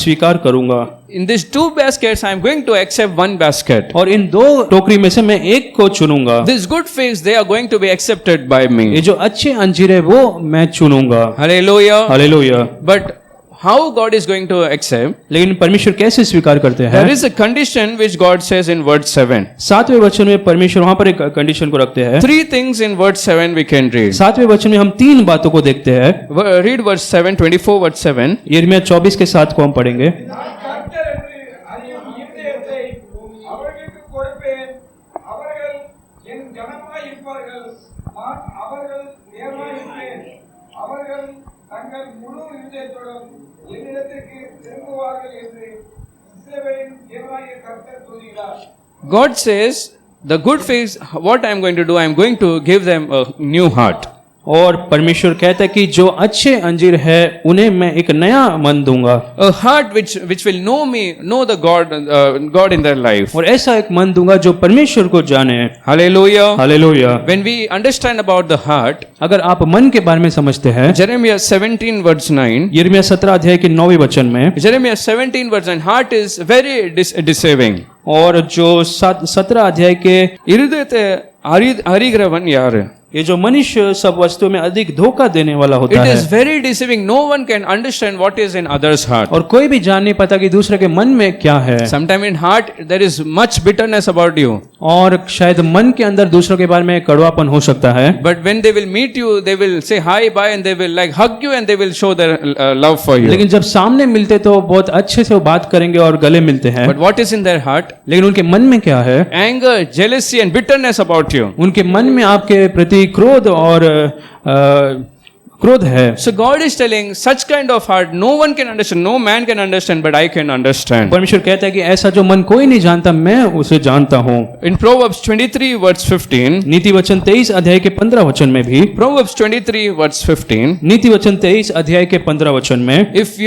Speaker 2: स्वीकार करूंगा।
Speaker 1: In these two baskets, I am going to accept one basket.
Speaker 2: और इन दो टोकरी में से मैं एक को चुनूंगा।
Speaker 1: These good figs, they are going to be accepted by
Speaker 2: ये
Speaker 1: me.
Speaker 2: जो अच्छे अंजीर है वो मैं चुनूंगा।
Speaker 1: Hallelujah.
Speaker 2: Hallelujah.
Speaker 1: But how God is going to accept?
Speaker 2: लेकिन परमेश्वर कैसे स्वीकार करते हैं?
Speaker 1: There is a condition which God says in verse 7.
Speaker 2: 7वें वचन में परमेश्वर वहां पर एक कंडीशन को रखते हैं।
Speaker 1: Three things in verse 7 we can read.
Speaker 2: 7वें वचन में हम तीन बातों को देखते हैं।
Speaker 1: Read verse 7, 24 verse 7.
Speaker 2: यिर्मयाह 24 के 7 को हम पढ़ेंगे।
Speaker 3: கர்த்தர் என்று அறியும் இருதயத்தை அவர்களுக்கு கொடுப்பேன். அவர்கள் என் ஜனமாய் இருப்பார்கள். நான் அவர்கள் தேவனாயிருப்பேன். அவர்கள் தங்கள் முழு இருதயத்தோடும் என்னிடத்திற்கு திரும்புவார்கள் என்று இஸ்ரவேலின் தேவனாகிய கர்த்தர் சொல்கிறார்.
Speaker 1: God says, the good figs, what I am going to do, I am going to give them a new heart.
Speaker 2: और परमेश्वर कहता है कि जो अच्छे अंजीर है उन्हें मैं एक नया मन दूंगा,
Speaker 1: a heart which will know the God in their life.
Speaker 2: और ऐसा एक मन दूंगा जो परमेश्वर को जाने।
Speaker 1: Hallelujah.
Speaker 2: Hallelujah.
Speaker 1: When we understand about the heart,
Speaker 2: अगर आप मन के बारे में समझते हैं,
Speaker 1: Jeremiah 17 verse 9,
Speaker 2: यिर्मयाह 17 अध्याय के 9वें वचन में,
Speaker 1: Jeremiah 17 verse 9, heart is very deceiving.
Speaker 2: और जो 17 अध्याय के
Speaker 1: இருதயத்தை அறிகிறவன் யாரு?
Speaker 2: ये जो मनुष्य सब वस्तुओं में अधिक धोखा देने वाला होता
Speaker 1: It
Speaker 2: है,
Speaker 1: is very deceiving. No one can understand what is in others' heart.
Speaker 2: और कोई भी जान नहीं पाता कि दूसरे के मन में क्या है,
Speaker 1: Sometimes in heart there is much bitterness about you.
Speaker 2: और शायद मन के अंदर दूसरों के बारे में कड़वापन हो सकता है,
Speaker 1: But when they will meet you, they will say hi, bye, and they will like hug you and they will show their love for you.
Speaker 2: लेकिन जब सामने मिलते तो बहुत अच्छे से वो बात करेंगे और गले मिलते हैं,
Speaker 1: But what is in their heart?
Speaker 2: लेकिन उनके मन में क्या है?
Speaker 1: Anger, jealousy, and bitterness about you.
Speaker 2: उनके मन में आपके प्रति क्रोध और क्रोध है।
Speaker 1: So God is telling such kind of heart no one can understand, no man can understand, but I can understand.
Speaker 2: परमेश्वर कहता है कि ऐसा जो मन कोई नहीं जानता, मैं उसे जानता हूँ।
Speaker 1: In Proverbs 23 verse 15,
Speaker 2: नीति वचन 23 अध्याय के 15 वचन में भी,
Speaker 1: Proverbs 23 verse 15,
Speaker 2: नीति वचन 23 अध्याय के 15 वचन में,
Speaker 1: if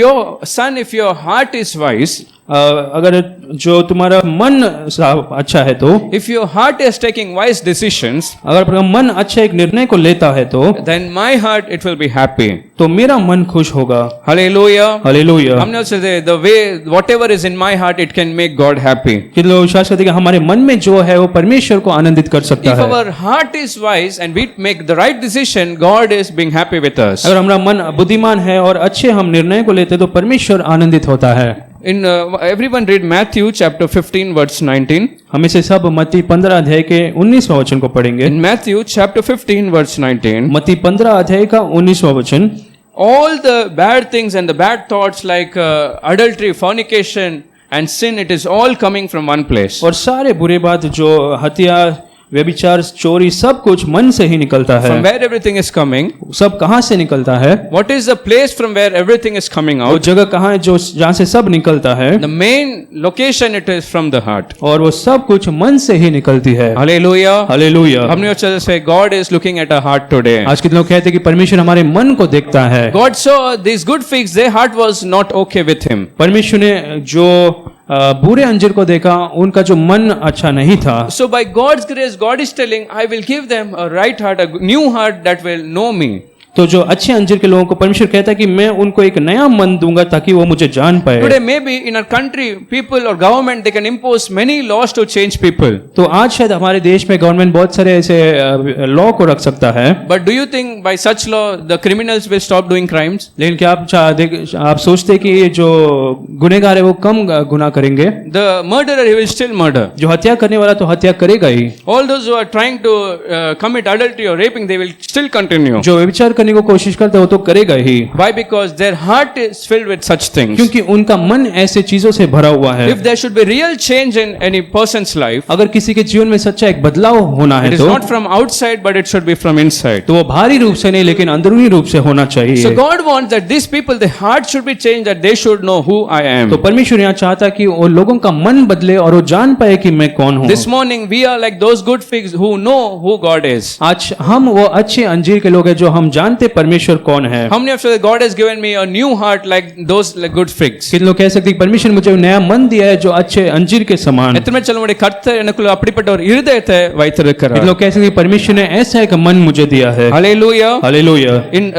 Speaker 1: your heart is wise,
Speaker 2: अगर जो तुम्हारा मन अच्छा है तो,
Speaker 1: if your heart is taking wise decisions,
Speaker 2: अगर आपका मन अच्छा एक निर्णय को लेता है तो
Speaker 1: then my heart it will be happy.
Speaker 2: तो मेरा मन खुश होगा।
Speaker 1: Hallelujah.
Speaker 2: हालेलुया।
Speaker 1: हमने उससे say the way whatever is in my heart it can make God happy.
Speaker 2: कि लोग विश्वास करते हैं कि हमारे मन में जो है वो परमेश्वर को आनंदित कर सकता
Speaker 1: If
Speaker 2: है।
Speaker 1: our heart is wise and we make the right decision, God is being happy with us.
Speaker 2: अगर हमारा मन बुद्धिमान है और अच्छे हम निर्णय को लेते तो परमेश्वर आनंदित होता है।
Speaker 1: In everyone read Matthew chapter 15 verse 19.
Speaker 2: हम इसे सब मत्ती 15 अध्याय के 19वां वचन को पढ़ेंगे।
Speaker 1: In Matthew chapter 15 verse 19,
Speaker 2: मत्ती 15 अध्याय का 19वां वचन,
Speaker 1: all the bad things and the bad thoughts like adultery, fornication and sin, it is all coming from one place.
Speaker 2: और सारे बुरे बात जो हत्या, व्यभिचार, चोरी, सब कुछ मन से ही निकलता है।
Speaker 1: From where everything is coming?
Speaker 2: सब कहाँ से निकलता है?
Speaker 1: What is the place from where everything is coming
Speaker 2: वो
Speaker 1: out?
Speaker 2: जगह कहाँ है जो जहाँ से सब निकलता है?
Speaker 1: The main location it is from the heart.
Speaker 2: और वो सब कुछ मन से ही निकलती है।
Speaker 1: Hallelujah.
Speaker 2: हालेलुया।
Speaker 1: हमने उससे say God is looking at our heart today.
Speaker 2: आज के लोग कहते हैं कि परमेश्वर हमारे मन को देखता है।
Speaker 1: God saw these good figs, their heart was not okay with him.
Speaker 2: परमेश्वर ने जो बुरे अंजीर को देखा, उनका जो मन अच्छा नहीं था।
Speaker 1: So by God's grace, God is telling, I will give them a right heart, a new heart that will know me.
Speaker 2: तो जो अच्छे अंजीर के लोगों को परमेश्वर कहता है कि मैं उनको एक नया मन दूंगा ताकि वो मुझे जान पाए।
Speaker 1: Today maybe in our country, people or government, they can impose many laws to change people.
Speaker 2: तो आज शायद हमारे देश में गवर्नमेंट बहुत सारे ऐसे लॉ को रख सकता है।
Speaker 1: But do you think by such law, the criminals will stop doing crimes?
Speaker 2: लेकिन क्या आप सोचते हैं कि ये जो गुनहगार है वो कम गुनाह करेंगे?
Speaker 1: The murderer, he will still murder.
Speaker 2: जो हत्या करने वाला तो हत्या करेगा ही।
Speaker 1: All those who are trying to commit adultery or raping, they will still continue.
Speaker 2: जो व्यभिचार करने को कोशिश करता है वो तो करेगा ही।
Speaker 1: Why? Because their heart is filled with such things.
Speaker 2: क्योंकि उनका मन ऐसे चीजों से भरा हुआ है।
Speaker 1: If there should be real change in any person's life,
Speaker 2: अगर किसी के जीवन में सच्चा एक बदलाव होना
Speaker 1: it
Speaker 2: है
Speaker 1: is
Speaker 2: तो
Speaker 1: not from outside, but it should be from inside.
Speaker 2: वो बाहरी रूप से नहीं लेकिन अंदरूनी रूप से होना
Speaker 1: So
Speaker 2: चाहिए।
Speaker 1: God wants that these people, their heart should be changed, that they should know who I am.
Speaker 2: तो परमेश्वर यहाँ चाहता कि वो लोगों का मन बदले और वो जान पाए कि मैं कौन हूँ।
Speaker 1: This morning we are like those good figs who know who God is.
Speaker 2: आज हम वो अच्छे अंजीर के लोग हैं जो हम जानते परमेश्वर कौन है।
Speaker 1: How many of you say God has given me a new heart like those like good figs?
Speaker 2: कितने लोग कह सकते हैं परमेश्वर मुझे नया मन दिया है जो अच्छे अंजीर के समान।
Speaker 1: எத்தனை பேர் சொல்ல முடியும் கர்த்தர் எனக்குள்ள அப்படிப்பட்ட ஒரு இருதயத்தை வைத்திருக்கிறார்?
Speaker 2: कितने लोग कह सकते हैं परमेश्वर ने ऐसा एक मन मुझे दिया है।
Speaker 1: Hallelujah.
Speaker 2: Hallelujah.
Speaker 1: In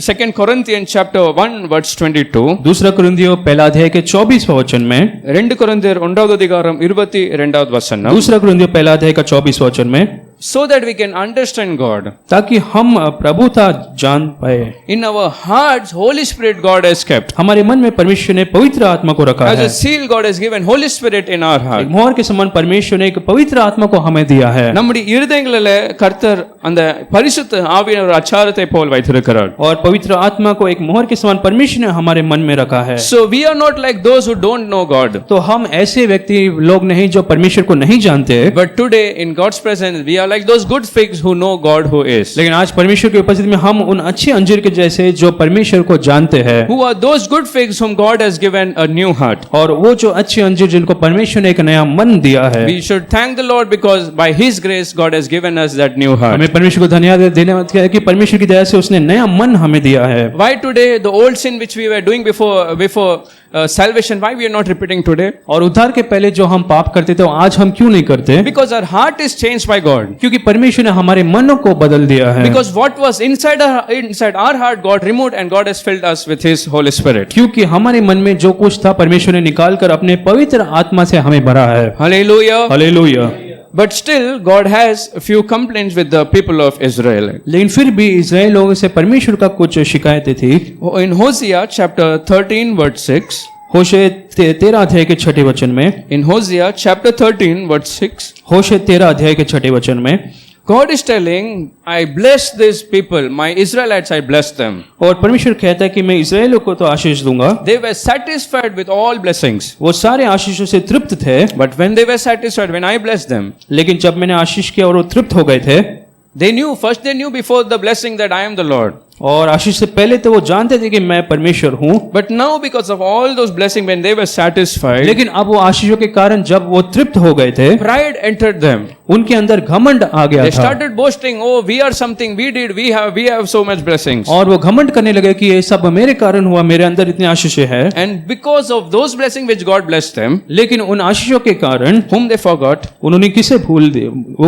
Speaker 1: 2 Corinthians chapter 1 verse 22,
Speaker 2: दूसरा कुरिन्थियों पहला अध्याय के 24वां वचन में,
Speaker 1: 2 கொரிந்தியர் 1வது அதிகாரம் 22வது வசனம்,
Speaker 2: दूसरा कुरिन्थियों पहला अध्याय का 24वां वचन में,
Speaker 1: so that we can understand God.
Speaker 2: ताकि हम प्रभुता जान पाए।
Speaker 1: In our hearts, Holy Spirit God has kept.
Speaker 2: हमारे मन में परमेश्वर ने पवित्र आत्मा को रखा
Speaker 1: As
Speaker 2: है।
Speaker 1: a seal, God has given Holy Spirit in our
Speaker 2: एक
Speaker 1: heart.
Speaker 2: मोहर के समान परमेश्वर ने एक पवित्र आत्मा को हमें दिया है।
Speaker 1: நம்முடைய இருதயங்களிலே கர்த்தர் அந்த பரிசுத்த ஆவியின் அச்சாரத்தை போல் வைத்திருக்கிறார்.
Speaker 2: और पवित्र आत्मा को एक मोहर के समान परमेश्वर ने हमारे मन में रखा है।
Speaker 1: So we are not like those who don't know God.
Speaker 2: तो हम ऐसे व्यक्ति लोग नहीं जो परमेश्वर को नहीं जानते,
Speaker 1: But today in God's presence we are like those good figs who know God who is.
Speaker 2: लेकिन आज परमेश्वर की उपस्थिति में हम उन अच्छे अंजीर के जैसे जो परमेश्वर को जानते हैं,
Speaker 1: Who are those good figs whom God has given a new heart.
Speaker 2: और वो जो अच्छे अंजीर जिनको परमेश्वर ने एक नया मन दिया है।
Speaker 1: We should thank the Lord because by His grace God has given us that new heart.
Speaker 2: हमें परमेश्वर को धन्यवाद देने है कि परमेश्वर की दया से उसने नया मन हमें दिया है।
Speaker 1: Why today the old sin which we were doing before salvation, why we are not repeating today?
Speaker 2: और उद्धार के पहले जो हम पाप करते थे आज हम क्यों नहीं करते?
Speaker 1: Because our heart is changed by God.
Speaker 2: क्योंकि परमेश्वर ने हमारे मनों को बदल दिया है।
Speaker 1: Because what was inside our heart God removed and God has filled us with His Holy Spirit.
Speaker 2: क्योंकि हमारे मन में जो कुछ था परमेश्वर ने निकाल कर अपने पवित्र आत्मा से हमें भरा है।
Speaker 1: Hallelujah.
Speaker 2: Hallelujah.
Speaker 1: But still God has a few complaints with the people of Israel.
Speaker 2: लेकिन फिर भी इस्राएल लोगों से परमेश्वर का कुछ शिकायतें थी।
Speaker 1: In Hosea chapter 13 verse 6.
Speaker 2: होशे 13 अध्याय के 6 वचन में,
Speaker 1: In Hosea chapter 13 verse 6.
Speaker 2: होशे 13 अध्याय के 6 वचन में
Speaker 1: God is telling, I bless these people, my Israelites, I bless them.
Speaker 2: और परमेश्वर कहता है कि मैं इस्राएलियों को तो आशीष दूंगा।
Speaker 1: They were satisfied with all blessings.
Speaker 2: वो सारे आशीषों से तृप्त थे,
Speaker 1: But when they were satisfied, when I blessed them,
Speaker 2: लेकिन जब मैंने आशीष किया और वो तृप्त हो गए थे,
Speaker 1: they knew before the blessing that I am the Lord.
Speaker 2: और आशीष से पहले तो वो जानते थे कि मैं परमेश्वर हूँ।
Speaker 1: But now because of all those blessings, when they were satisfied,
Speaker 2: लेकिन अब वो आशीषों के कारण जब वो तृप्त हो गए थे,
Speaker 1: pride entered them.
Speaker 2: उनके अंदर घमंड आ गया
Speaker 1: They
Speaker 2: था
Speaker 1: started boasting, oh, we are something, we have so much blessings.
Speaker 2: और वो घमंड करने लगे कि ये सब मेरे कारण हुआ, मेरे अंदर इतनी आशीषें हैं।
Speaker 1: And because of those blessings which God blessed them,
Speaker 2: लेकिन उन आशीषों के कारण
Speaker 1: whom they forgot,
Speaker 2: उन्होंने वो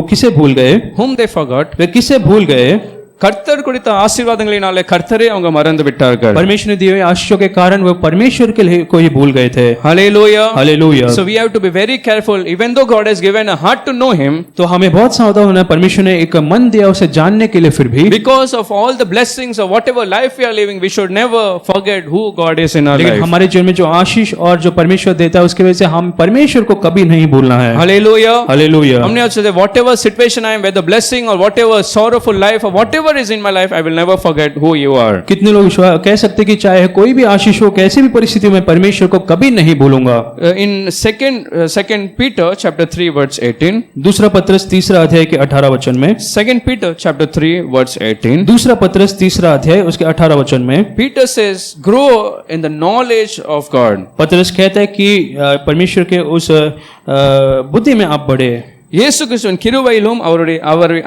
Speaker 2: किसे भूल गए?
Speaker 1: whom they forgot,
Speaker 2: वे किसे भूल गए?
Speaker 1: கர்த்தர் கொடுத்த ஆசீர்வாதங்களினாலே கர்த்தரே அவங்க மறந்து விட்டார்கள்.
Speaker 2: परमेश्वर ने दिए हुए आशीषों के कारण वो परमेश्वर के लिए को ही भूल गए थे।
Speaker 1: Hallelujah.
Speaker 2: Hallelujah.
Speaker 1: So we have to be very careful, even though God has given a heart to know Him.
Speaker 2: तो हमें बहुत सावधान होना है, परमेश्वर ने एक मन दिया उसे जानने के लिए, फिर भी
Speaker 1: Because of all the blessings of whatever life we are living, we should never forget who God is in our
Speaker 2: लेकिन
Speaker 1: life.
Speaker 2: हमारे जीवन में जो आशीष और जो परमेश्वर देता है उसकी वजह से हम परमेश्वर को कभी नहीं भूलना है।
Speaker 1: हालेलुया.
Speaker 2: हालेलुया।
Speaker 1: हमने आज से whatever situation I am, whether blessing or whatever sorrowful life or whatever is in my life, I will never forget who you are.
Speaker 2: कितने लोग कह सकते कि चाहे कोई भी आशीष हो, कैसी भी परिस्थिति में परमेश्वर को कभी नहीं भूलूंगा।
Speaker 1: In second Peter chapter 3 verse 18.
Speaker 2: दूसरा पत्रस 3 अध्याय के 18 वचन में,
Speaker 1: 2 Peter chapter 3 verse 18.
Speaker 2: दूसरा पत्रस 3 अध्याय उसके 18 वचन में
Speaker 1: Peter says, grow in the knowledge of God.
Speaker 2: पत्रस कहता है कि परमेश्वर के उस बुद्धि में आप बढ़े
Speaker 1: இயேசு கிறிஸ்துவின் கிருபையிலும்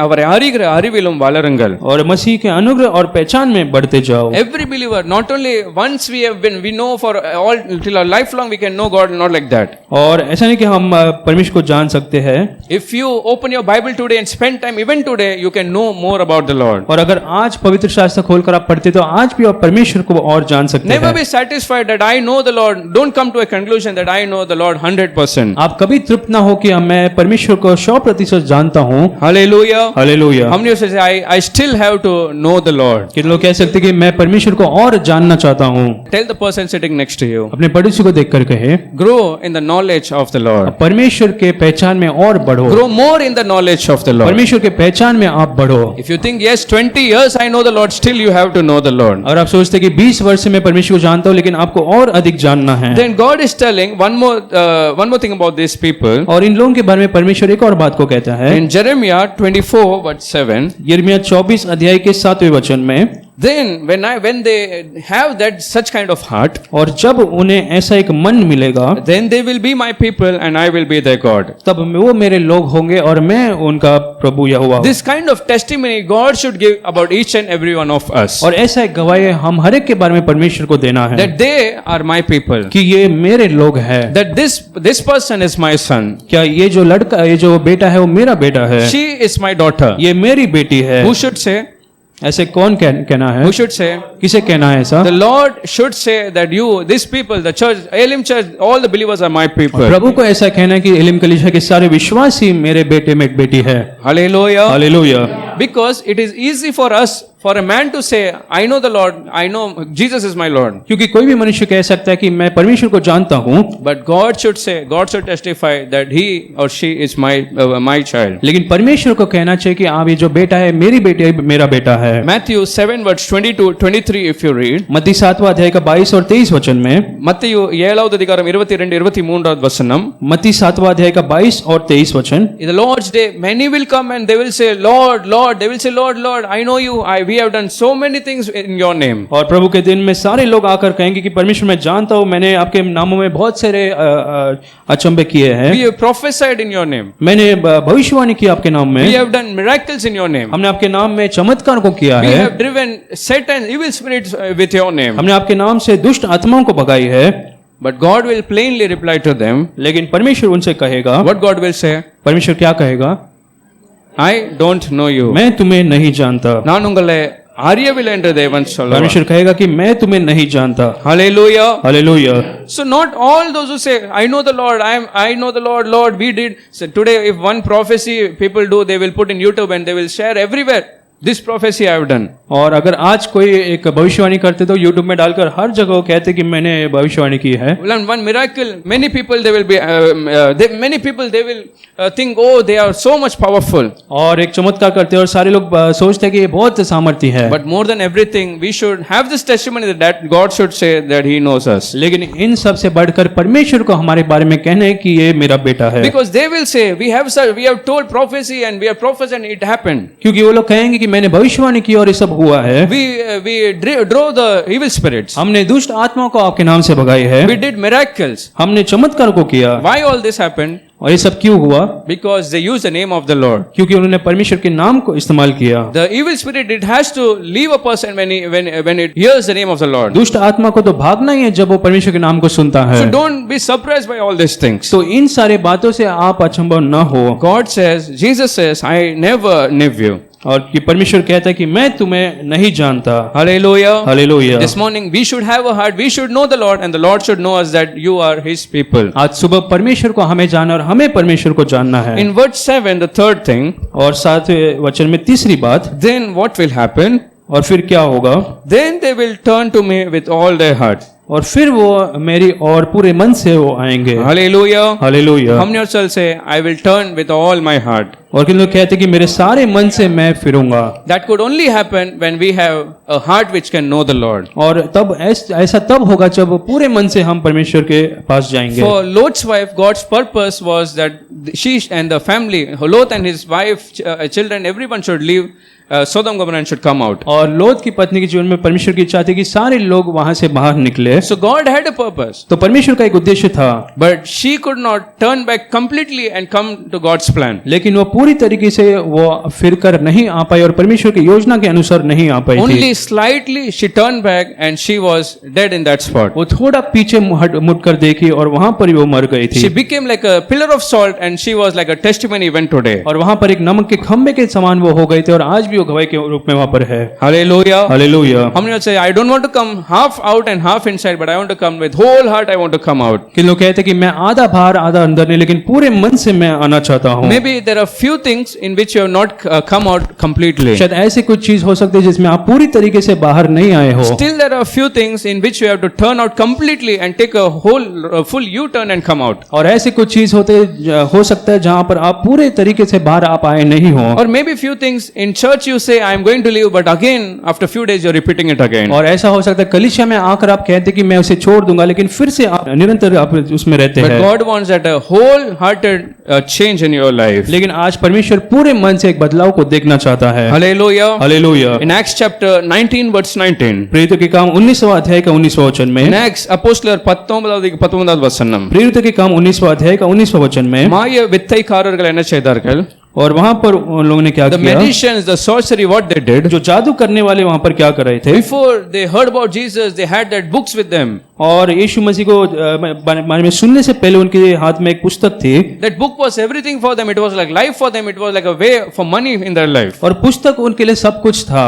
Speaker 1: அவரை அறிகிற அறிவிலும் வளருங்கள்.
Speaker 2: और मसीह के अनुग्रह और पहचान में बढ़ते जाओ.
Speaker 1: Every believer, not only once we know for all till our lifelong we can know God, not like that.
Speaker 2: और ऐसा नहीं कि हम परमेश्वर को जान सकते हैं.
Speaker 1: If you open your Bible today and spend time even today, you can know more about the Lord.
Speaker 2: और अगर आज पवित्र शास्त्र खोलकर आप पढ़ते तो आज भी आप परमेश्वर को और जान सकते हैं.
Speaker 1: Never be satisfied that I know the Lord. Don't come to a conclusion that I know the Lord 100%.
Speaker 2: आप कभी तृप्त ना हो कि मैं परमेश्वर को 100% जानता हूँ.
Speaker 1: Hallelujah.
Speaker 2: Hallelujah.
Speaker 1: How many of you say I still have to know the Lord?
Speaker 2: कितने लोग कह सकते कि मैं परमेश्वर को और जानना चाहता हूँ.
Speaker 1: Tell the person sitting next to you.
Speaker 2: अपने पड़ोसी को देखकर कहे,
Speaker 1: Grow in the knowledge of the Lord.
Speaker 2: परमेश्वर के पहचान में और बढ़ो.
Speaker 1: Grow more in the knowledge of the Lord.
Speaker 2: परमेश्वर के पहचान में आप बढ़ो.
Speaker 1: If you think yes 20 years I know the Lord, still you have to know the Lord.
Speaker 2: और आप सोचते कि 20 वर्ष से मैं परमेश्वर को जानता हूँ, लेकिन आपको और अधिक जानना है.
Speaker 1: Then God is telling one more thing about these people.
Speaker 2: और इन लोगों के बारे में परमेश्वर एक और बात को कहता है.
Speaker 1: In Jeremiah 24 verse 7.
Speaker 2: यिर्मयाह 24 अध्याय के 7वें वचन में,
Speaker 1: Then when they have that such kind of heart,
Speaker 2: और जब उन्हें ऐसा एक मन मिलेगा,
Speaker 1: then they will be my people and I will be their God.
Speaker 2: तब वो मेरे लोग होंगे और मैं उनका प्रभु यहोवा.
Speaker 1: This kind of testimony God should give about each and every one of us.
Speaker 2: और ऐसा एक गवाही हम हर एक के बारे में परमेश्वर को देना है
Speaker 1: That they are my people.
Speaker 2: कि ये मेरे लोग हैं.
Speaker 1: That this person is my son.
Speaker 2: क्या ये जो लड़का, ये जो बेटा है वो मेरा बेटा है.
Speaker 1: She is my daughter.
Speaker 2: ये मेरी बेटी है.
Speaker 1: Who should say?
Speaker 2: ऐसे कौन कहना है?
Speaker 1: Who should say?
Speaker 2: किसे कहना है ऐसा?
Speaker 1: The Lord should say that you, these people, the church, Elim church, all the believers are my people.
Speaker 2: प्रभु को ऐसा कहना है कि एलिम कलीसिया के सारे विश्वासी मेरे बेटे में एक बेटी है.
Speaker 1: Hallelujah.
Speaker 2: Hallelujah.
Speaker 1: Because it is easy for us, for a man to say, I know the Lord, I know Jesus is my Lord.
Speaker 2: क्योंकि कोई भी मनुष्य कह सकता है कि मैं परमेश्वर को जानता हूँ,
Speaker 1: But God should say, God should testify that he or she is my child.
Speaker 2: लेकिन परमेश्वर को कहना चाहिए कि आप ये जो बेटा है मेरी बेटी है, मेरा बेटा है।
Speaker 1: Matthew 7 verse 22-23 if you read.
Speaker 2: मत्ती 7वां अध्याय का 22 और 23 वचन में,
Speaker 1: மத்தேயு 7வது அதிகாரம் 22-23வது வசனம்.
Speaker 2: मत्ती 7वां अध्याय का 22 और 23 वचन,
Speaker 1: In the Lord's day, many will come and they will say, Lord, Lord. They will say, Lord, Lord, I know you. We have done so many things in your name.
Speaker 2: और प्रभु के दिन में सारे लोग आकर कहेंगे कि परमेश्वर मैं जानता हूँ, मैंने आपके नामों में बहुत सारे अचंभे किए हैं,
Speaker 1: We have prophesied in your name.
Speaker 2: मैंने भविष्यवाणी की आपके नाम
Speaker 1: We
Speaker 2: में,
Speaker 1: have done miracles in your name.
Speaker 2: हमने आपके नाम में चमत्कार को किया
Speaker 1: We
Speaker 2: है,
Speaker 1: have driven Satan, evil spirits with your name.
Speaker 2: हमने आपके नाम से दुष्ट आत्माओं को भगाई है।
Speaker 1: But God will plainly reply to them.
Speaker 2: लेकिन परमेश्वर उनसे कहेगा,
Speaker 1: What God will say?
Speaker 2: परमेश्वर क्या कहेगा?
Speaker 1: I don't know you.
Speaker 2: मैं तुम्हें नहीं जानता।
Speaker 1: நான் உங்களை அறியவில்லை என்று தேவன் சொல்லுவார்.
Speaker 2: परमेश्वर कहेगा कि मैं तुम्हें नहीं जानता।
Speaker 1: Hallelujah.
Speaker 2: Hallelujah.
Speaker 1: So not all those who say, I know the Lord, I know the Lord, Lord, we did. So today if one prophecy people do, they will put in YouTube and they will share everywhere. This prophecy I have done.
Speaker 2: और अगर आज कोई एक भविष्यवाणी करते तो YouTube में डालकर हर जगह वो कहते कि मैंने भविष्यवाणी की है।
Speaker 1: Well, and one miracle, many people they will be, they will think, oh, they are so much powerful.
Speaker 2: और एक चमत्कार करते हैं और सारे लोग सोचते हैं कि ये बहुत सामर्थ्य है।
Speaker 1: But more than everything, we should have this testimony that God should say that He knows us.
Speaker 2: लेकिन इन सब से बढ़कर परमेश्वर को हमारे बारे में कहना है कि ये मेरा बेटा है।
Speaker 1: Because they will say, we have told prophecy and we have prophesied and it happened.
Speaker 2: क्योंकि वो लोग कहेंगे कि मैंने भविष्यवाणी की और ये सब हुआ है।
Speaker 1: We drove the evil spirits.
Speaker 2: हमने दुष्ट आत्माओं को आपके नाम से भगाई है।
Speaker 1: We did miracles.
Speaker 2: हमने चमत्कार को किया।
Speaker 1: Why all this happened?
Speaker 2: और ये सब क्यों हुआ?
Speaker 1: Because they used the name of the Lord.
Speaker 2: क्योंकि उन्होंने परमेश्वर के नाम को इस्तेमाल किया।
Speaker 1: The evil spirit, it has to leave a person when it hears the name of the Lord.
Speaker 2: दुष्ट आत्मा को तो भागना ही है जब वो परमेश्वर के नाम को सुनता है।
Speaker 1: So don't be surprised by all these things.
Speaker 2: तो इन सारे बातों से आप अचंभव न हो।
Speaker 1: God says, Jesus says, I never knew you.
Speaker 2: और कि परमेश्वर कहता है कि मैं तुम्हें नहीं जानता।
Speaker 1: Hallelujah.
Speaker 2: Hallelujah.
Speaker 1: This morning we should have a heart. We should know the Lord and the Lord should know us that you are His people.
Speaker 2: आज सुबह परमेश्वर को हमें जानना और हमें परमेश्वर को जानना है।
Speaker 1: In verse 7, the third thing,
Speaker 2: और 7वें वचन में तीसरी बात,
Speaker 1: then what will happen?
Speaker 2: और फिर क्या होगा?
Speaker 1: Then they will turn to me with all their heart.
Speaker 2: और फिर वो मेरी और पूरे मन से वो आएंगे।
Speaker 1: Hallelujah.
Speaker 2: Hallelujah.
Speaker 1: How many yourself say, I will turn with all my heart?
Speaker 2: और किन लोग कहते हैं कि मेरे सारे मन से मैं फिरूंगा।
Speaker 1: That could only happen when we have a heart which can know the Lord.
Speaker 2: और तब ऐसा तब होगा जब पूरे मन से हम परमेश्वर के पास जाएंगे।
Speaker 1: For Lot's wife, God's purpose was that she and the family, Lot and his wife, children, everyone should leave Sodom Gomorrah and should come out.
Speaker 2: और लोत की पत्नी के जीवन में परमेश्वर की इच्छा थी कि सारे लोग वहां से बाहर निकले।
Speaker 1: So God had a purpose.
Speaker 2: तो परमेश्वर का एक उद्देश्य था।
Speaker 1: But she could not turn back completely and come to God's plan.
Speaker 2: लेकिन वो पूरी तरीके से वो फिर कर नहीं आ पाई और परमेश्वर की योजना के अनुसार नहीं आ पाई थी।
Speaker 1: Only slightly she turned back and she was dead in that spot.
Speaker 2: वो थोड़ा पीछे मुड़कर देखी और वहां पर ही वो मर गई थी।
Speaker 1: She became like a pillar of salt and she was like a testimony even today.
Speaker 2: और वहां पर एक नमक के खंभे के समान वो हो गए थे और आज भी वो गवाही के रूप में वहां पर है।
Speaker 1: Hallelujah.
Speaker 2: Hallelujah.
Speaker 1: How many say, I don't want to come half out and half inside, but I want to come with whole heart, I want to come out.
Speaker 2: कि लोग कहते हैं कि मैं आधा बाहर आधा अंदर नहीं, लेकिन पूरे मन से मैं आना चाहता हूँ।
Speaker 1: Maybe there are few things in which you have not come out completely.
Speaker 2: शायद ऐसी कुछ चीज हो सकती है जिसमें आप पूरी तरीके से बाहर नहीं आए हो।
Speaker 1: Still there are few things in which you have to turn out completely and take a full U-turn and come out.
Speaker 2: और ऐसे कुछ चीज हो सकता है जहां पर आप पूरे तरीके से बाहर आप आए नहीं हो।
Speaker 1: Or maybe few things in church you say, I am going to leave, but again after few days you are repeating it again.
Speaker 2: और ऐसा हो सकता है कलीसिया में आकर आप कहते कि मैं उसे छोड़ दूंगा, लेकिन फिर से आप निरंतर आप उसमें रहते
Speaker 1: But
Speaker 2: हैं।
Speaker 1: God wants that a wholehearted change in your life.
Speaker 2: लेकिन आज परमेश्वर पूरे मन से एक बदलाव को देखना चाहता है।
Speaker 1: Hallelujah.
Speaker 2: Hallelujah.
Speaker 1: In Acts chapter 19 verse 19.
Speaker 2: प्रेरितों के काम 19वां अध्याय का 19वां वचन में।
Speaker 1: In Acts Apostolar 19வது வசனம்.
Speaker 2: प्रेरितों के काम 19वां अध्याय का 19वां वचन में।
Speaker 1: மாய வித்தைக்காரர்கள் என்ன செய்தார்கள்?
Speaker 2: और वहां पर उन लोगों ने क्या
Speaker 1: The
Speaker 2: किया?
Speaker 1: magicians, the sorcery, what they did?
Speaker 2: जो जादू करने वाले वहां पर क्या कर रहे थे?
Speaker 1: Before they heard about Jesus, they had that books with them.
Speaker 2: और यीशु मसीह को बारे में सुनने से पहले उनके हाथ में एक पुस्तक थी।
Speaker 1: That book was everything for them. It was like life for them. It was like a way for money in their life.
Speaker 2: और पुस्तक उनके लिए सब कुछ था।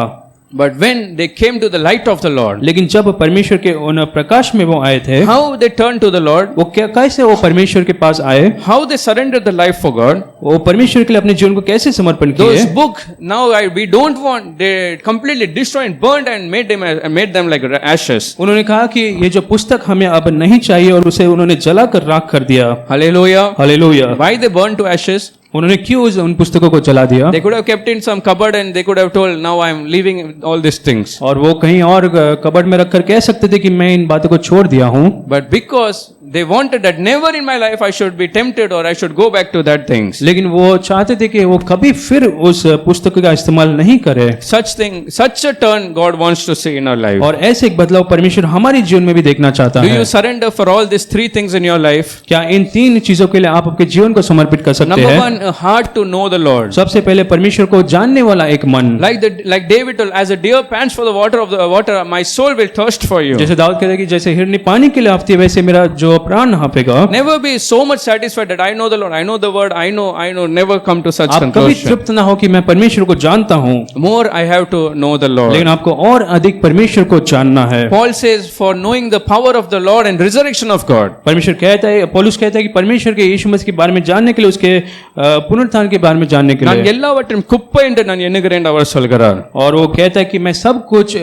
Speaker 1: But when they came to the light of the Lord,
Speaker 2: लेकिन जब परमेश्वर के उन प्रकाश में वो आए थे,
Speaker 1: how they turned to the Lord,
Speaker 2: वो क्या कैसे वो परमेश्वर के पास आए,
Speaker 1: how they surrendered their life for God.
Speaker 2: वो परमेश्वर के लिए अपने जीवन को कैसे समर्पण किए.
Speaker 1: Those book now we don't want, they completely destroyed and burned and made them like ashes.
Speaker 2: उन्होंने कहा कि ये जो पुस्तक हमें अब नहीं चाहिए और उसे उन्होंने जलाकर राख कर दिया.
Speaker 1: Hallelujah.
Speaker 2: Hallelujah.
Speaker 1: Why they burned to ashes?
Speaker 2: उन्होंने क्यों उन पुस्तकों को जला दिया.
Speaker 1: They could have kept in some cupboard and they could have told, now I am leaving all these things.
Speaker 2: और वो कहीं और कबर्ड में रखकर कह सकते थे कि मैं इन बातों को छोड़ दिया हूँ.
Speaker 1: But because they wanted that never in my life I should be tempted or I should go back to that things.
Speaker 2: लेकिन वो चाहते थे कि वो कभी फिर उस पुस्तक का इस्तेमाल नहीं करे.
Speaker 1: Such a turn God wants to see in our life.
Speaker 2: और ऐसे एक बदलाव परमेश्वर हमारे जीवन में भी देखना चाहता
Speaker 1: Do
Speaker 2: है.
Speaker 1: you surrender for all these three things in your life?
Speaker 2: क्या इन तीन चीजों के लिए आप आपके जीवन को समर्पित कर सकते
Speaker 1: Number
Speaker 2: हैं.
Speaker 1: one, a heart to know the Lord.
Speaker 2: सबसे पहले परमेश्वर को जानने वाला एक मन.
Speaker 1: Like David told, as a deer pants for the water, my soul will thirst for you.
Speaker 2: जैसे दाऊद कहता है कि जैसे हिरनी पानी के लिए आती है वैसे मेरा जो प्राण हाँफेगा.
Speaker 1: Never be so much satisfied that I know the Lord, I know the word, I know. Never come to such
Speaker 2: आप कभी
Speaker 1: conclusion.
Speaker 2: तृप्त ना हो कि मैं परमेश्वर को जानता हूँ,
Speaker 1: More I have to know the Lord.
Speaker 2: लेकिन आपको और अधिक परमेश्वर को जानना है.
Speaker 1: Paul says, for knowing the power of the Lord and resurrection of God.
Speaker 2: परमेश्वर कहता है, पौलुस कहता है कि परमेश्वर के यीशु मसीह के बारे में जानने के लिए, उसके पुनरुत्थान के बारे में जानने के
Speaker 1: நான்
Speaker 2: लिए.
Speaker 1: எல்லாவற்றையும் குப்பை என்று நான் எண்ணுகிறேன் அவர் சொல்கிறார்.
Speaker 2: और वो कहता है कि मैं सब कुछ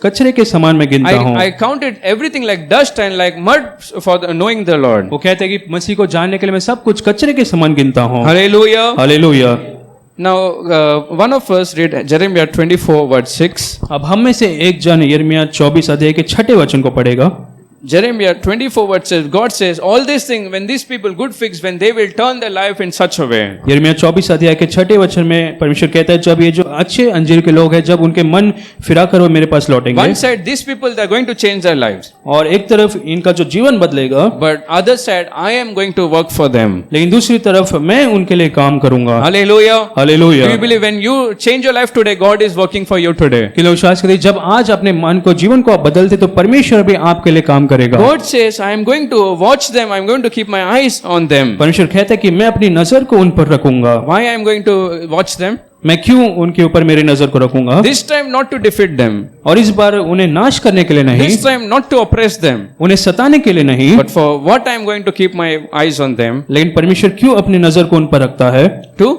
Speaker 2: कचरे के समान में गिनता हूँ.
Speaker 1: I counted everything like dust and like mud for knowing the Lord.
Speaker 2: वो कहता है कि मसीह को जानने के लिए मैं सब कुछ कचरे के समान गिनता हूँ.
Speaker 1: Hallelujah.
Speaker 2: Hallelujah.
Speaker 1: Now one of us read Jeremiah 24 verse 6.
Speaker 2: अब हम में से एक जन यिर्मयाह 24 अध्याय के 6 वचन को पढ़ेगा.
Speaker 1: Jeremiah 24 verse says, God says, all these things, when these people good fix, when they will turn their life in such a way.
Speaker 2: यिर्मयाह 24 अध्याय के 6 वचन में परमेश्वर कहता है, जब ये जो अच्छे अंजीर के लोग हैं, जब उनके मन फिराकर वो मेरे पास लौटेंगे.
Speaker 1: One side, these people, they are going to change their lives.
Speaker 2: और एक तरफ इनका जो जीवन बदलेगा,
Speaker 1: But other side, I am going to work for them.
Speaker 2: लेकिन दूसरी तरफ मैं उनके लिए काम करूंगा.
Speaker 1: Hallelujah.
Speaker 2: Hallelujah.
Speaker 1: Do you believe when you change your life today, God is working for you today?
Speaker 2: कि लोग विश्वास करते हैं, जब आज अपने मन को, जीवन को आप बदलते तो परमेश्वर भी आपके लिए काम करेगा.
Speaker 1: God says, I am going to watch them, I am going to keep my eyes on them.
Speaker 2: परमेश्वर कहता है कि मैं अपनी नजर को उन पर रखूंगा.
Speaker 1: Why I am going to watch them?
Speaker 2: मैं क्यों उनके ऊपर मेरी नजर को रखूंगा.
Speaker 1: This time not to defeat them.
Speaker 2: और इस बार उन्हें नाश करने के लिए नहीं,
Speaker 1: This time not to oppress them.
Speaker 2: उन्हें सताने के लिए नहीं,
Speaker 1: But for what I am going to keep my eyes on them?
Speaker 2: लेकिन परमेश्वर क्यों अपनी नजर को उन पर रखता है.
Speaker 1: To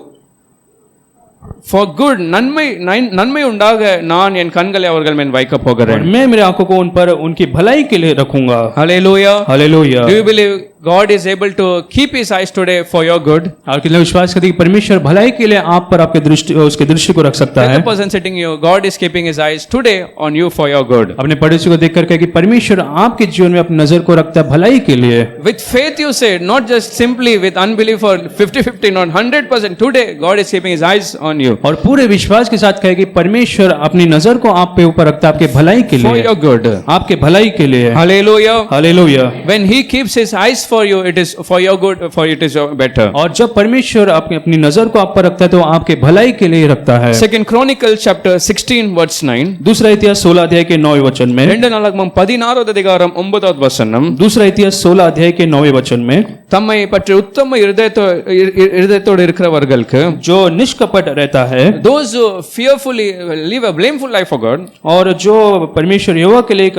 Speaker 1: for good, நன்மை உண்டாக நான் என் கண்களை அவர்கள் மேல் வைக்க
Speaker 2: और
Speaker 1: போகிறேன்.
Speaker 2: मैं मेरे आंखों को उन पर उनकी भलाई के लिए रखूंगा.
Speaker 1: Hallelujah.
Speaker 2: Hallelujah.
Speaker 1: Do you believe God is able to keep his eyes today for your good?
Speaker 2: और कितने विश्वास करते हैं कि परमेश्वर भलाई के लिए आप पर आपके दृष्टि, उसके दृष्टि को रख सकता
Speaker 1: Tell
Speaker 2: है.
Speaker 1: the person sitting you, God is keeping his eyes today on you for your good.
Speaker 2: अपने पड़ोसी को देखकर कहे कि परमेश्वर आपके जीवन में अपनी नजर को रखता है भलाई के लिए.
Speaker 1: With faith you say, not just simply with unbelief or 50-50, not 100%. Today God is keeping his eyes on you
Speaker 2: और पूरे विश्वास के साथ कहे कि परमेश्वर अपनी नजर को आप पे ऊपर रखता है आपके भलाई के
Speaker 1: for
Speaker 2: लिए,
Speaker 1: your good.
Speaker 2: आपके भलाई के लिए.
Speaker 1: Hallelujah.
Speaker 2: Hallelujah.
Speaker 1: When he keeps his eyes for you, it is for your good, for it is your better.
Speaker 2: और जब परमेश्वर अपनी नजर को आप पर रखता है तो आपके भलाई के लिए रखता है.
Speaker 1: Second Chronicles chapter 16 verse 9.
Speaker 2: दूसरा इतिहास 16 अध्याय के 9 वचन में.
Speaker 1: 2 நாளாகமம் 16வது அதிகாரம் 9வது வசனம்.
Speaker 2: दूसरा इतिहास 16 अध्याय के 9 वचन में,
Speaker 1: தம்மை பற்றி உத்தம இருதயத்தோடு இருக்கிறவர்களுக்கு,
Speaker 2: जो निष्कपट रहता है,
Speaker 1: those who fearfully live a blameful life for God,
Speaker 2: और जो परमेश्वर यहोवा के लिए एक